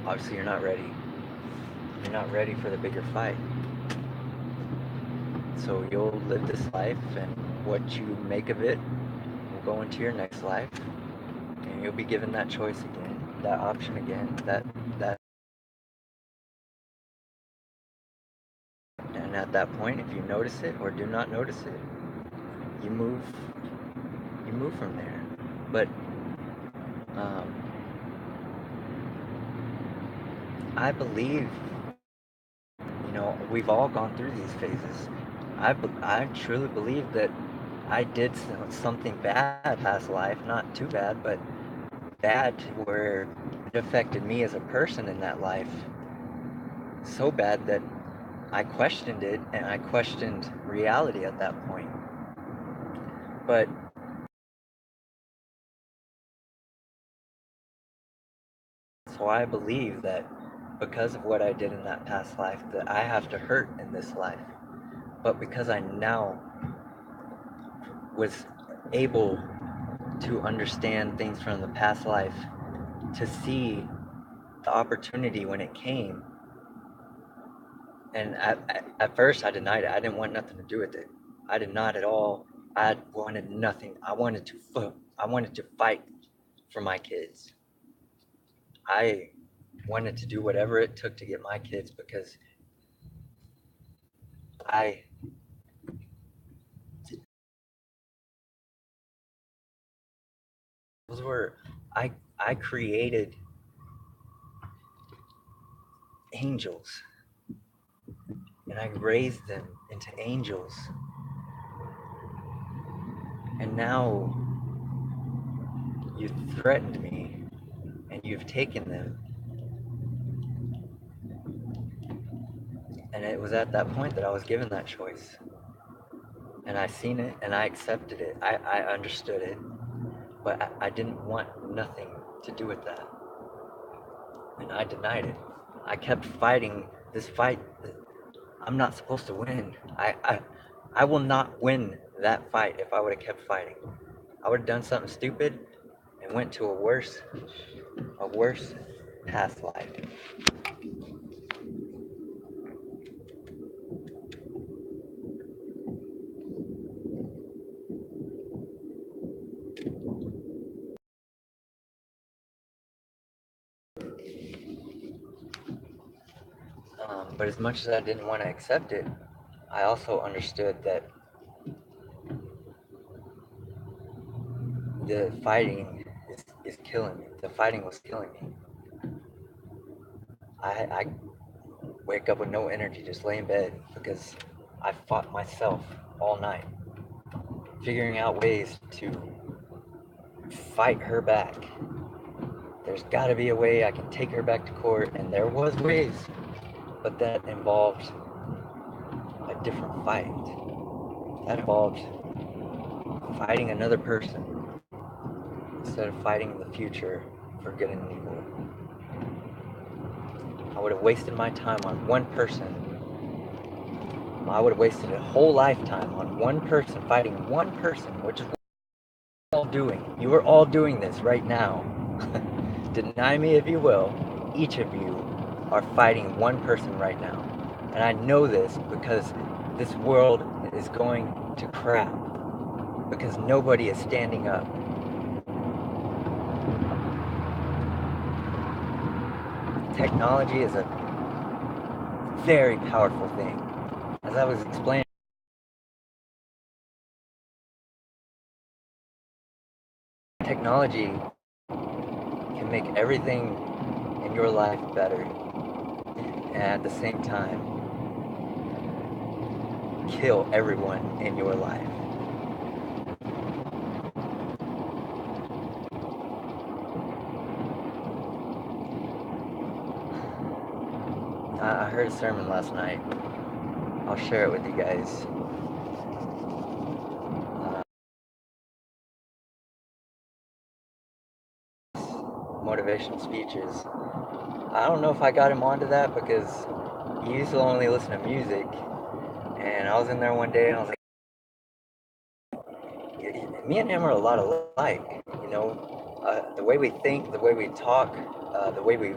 [SPEAKER 1] obviously you're not ready. You're not ready for the bigger fight. So you'll live this life, and what you make of it will go into your next life, and you'll be given that choice again, that option again, that. And at that point, if you notice it or do not notice it, you move from there. But um, I believe, we've all gone through these phases. I truly believe that I did something bad past life, not too bad, but bad where it affected me as a person in that life so bad that I questioned it and I questioned reality at that point. But so I believe that because of what I did in that past life, that I have to hurt in this life. But because I now was able to understand things from the past life, to see the opportunity when it came, and at first I denied it. I didn't want nothing to do with it. I did not at all. I wanted nothing. I wanted to fight for my kids. I wanted to do whatever it took to get my kids because I those were I created angels and I raised them into angels. And now you've threatened me and you've taken them. And it was at that point that I was given that choice. And I seen it and I accepted it. I understood it. But I didn't want nothing to do with that. And I denied it. I kept fighting this fight that I'm not supposed to win. I will not win that fight if I would have kept fighting. I would have done something stupid and went to a worse past life. But as much as I didn't want to accept it, I also understood that the fighting is killing me. The fighting was killing me. I wake up with no energy, just lay in bed because I fought myself all night, figuring out ways to fight her back. There's got to be a way I can take her back to court, and there was ways, but that involved a different fight. That involved fighting another person instead of fighting the future for good and evil. I would have wasted my time on one person. I would have wasted a whole lifetime on one person, fighting one person, which is what we're all doing. You are all doing this right now. Deny me if you will. Each of you are fighting one person right now. And I know this because this world is going to crap. Because nobody is standing up. Technology is a very powerful thing. As I was explaining, technology can make everything in your life better, and at the same time, kill everyone in your life. I heard a sermon last night. I'll share it with you guys. Motivational speeches. I don't know if I got him onto that because he used to only listen to music, and I was in there one day and I was like, me and him are a lot alike, you know, the way we think, the way we talk, the way we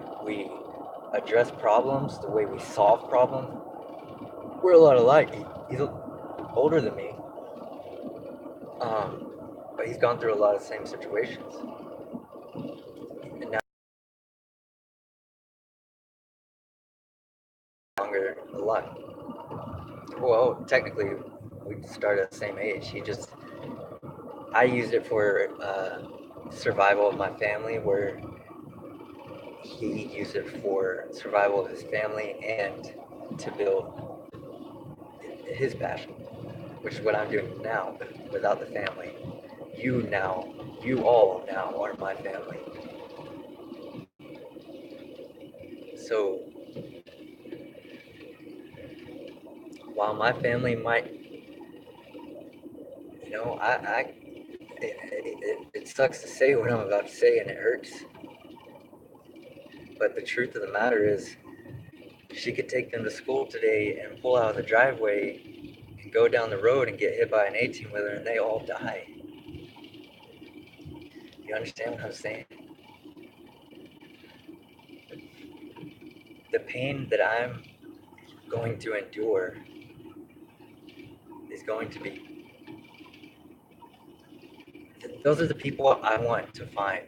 [SPEAKER 1] address problems, the way we solve problems, we're a lot alike. He's older than me, but he's gone through a lot of the same situations. And now longer alive. Well, technically, we started at the same age. I used it for survival of my family, where he used it for survival of his family and to build his passion, which is what I'm doing now, but without the family. You all now are my family. So while my family might, you know, it sucks to say what I'm about to say and it hurts, but the truth of the matter is, she could take them to school today and pull out of the driveway and go down the road and get hit by an 18-wheeler and they all die. You understand what I'm saying? The pain that I'm going to endure is going to be. Those are the people I want to find.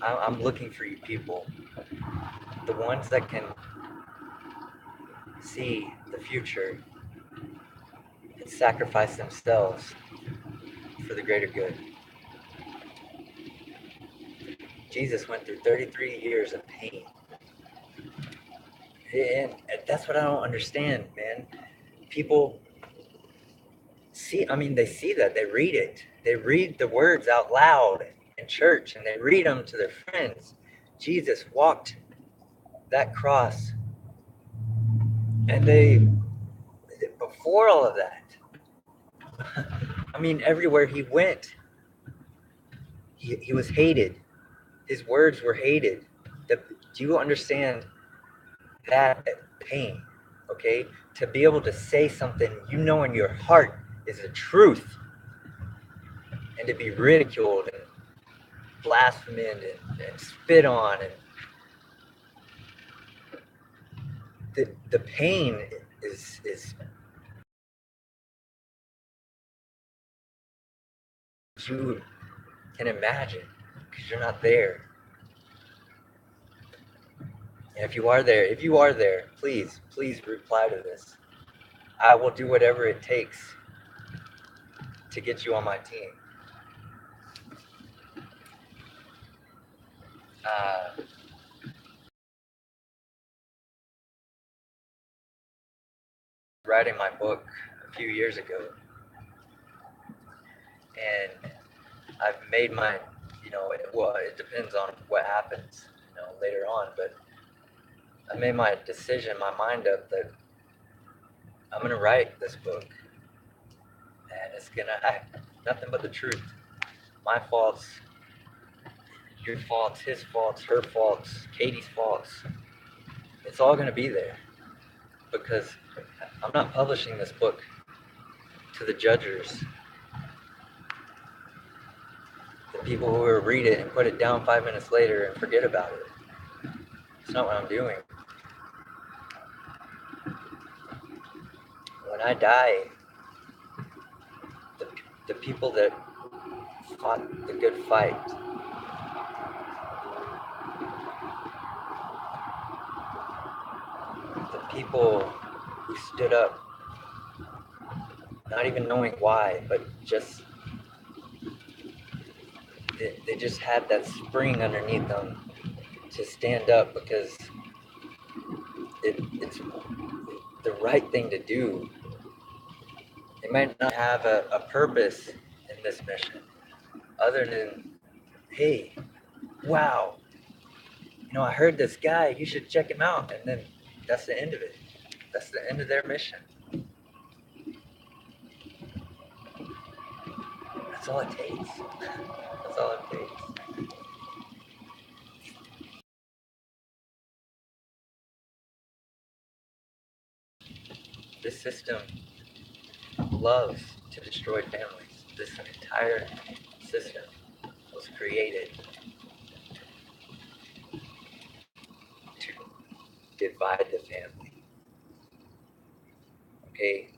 [SPEAKER 1] I'm looking for you people. The ones that can see the future and sacrifice themselves for the greater good. Jesus went through 33 years of pain. And that's what I don't understand, man. People see, I mean, they see that, they read it. They read the words out loud in church and they read them to their friends. Jesus walked that cross. And before all of that, I mean, everywhere he went, he was hated. His words were hated. Do you understand that pain? Okay? To be able to say something you know in your heart is the truth, and to be ridiculed and blasphemed and spit on, and the pain is you can imagine because you're not there. And if you are there, please reply to this. I will do whatever it takes to get you on my team. Writing my book a few years ago, and I've made my, it depends on what happens, later on, but I made my decision, my mind up that I'm gonna write this book, and it's gonna have nothing but the truth. My faults, your faults, his faults, her faults, Katie's faults. It's all gonna be there because I'm not publishing this book to the judgers, the people who will read it and put it down 5 minutes later and forget about it. It's not what I'm doing. When I die, the people that fought the good fight, the people who stood up, not even knowing why, but just they just had that spring underneath them to stand up because it's the right thing to do. They might not have a purpose in this mission other than, hey, wow, I heard this guy, you should check him out. And then that's the end of it. That's the end of their mission. That's all it takes. That's all it takes. This system loves to destroy families. This entire system was created to divide the family. Okay?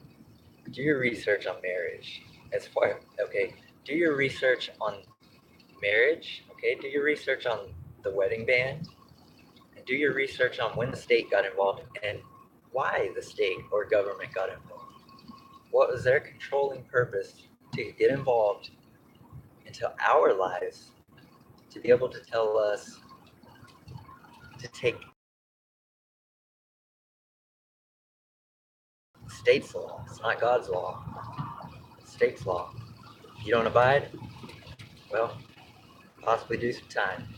[SPEAKER 1] Do your research on marriage. Do your research on marriage. Okay? Do your research on the wedding band. And do your research on when the state got involved and why the state or government got involved. What was their controlling purpose to get involved into our lives to be able to tell us to take state's law. It's not God's law. It's state's law. If you don't abide, well, possibly do some time.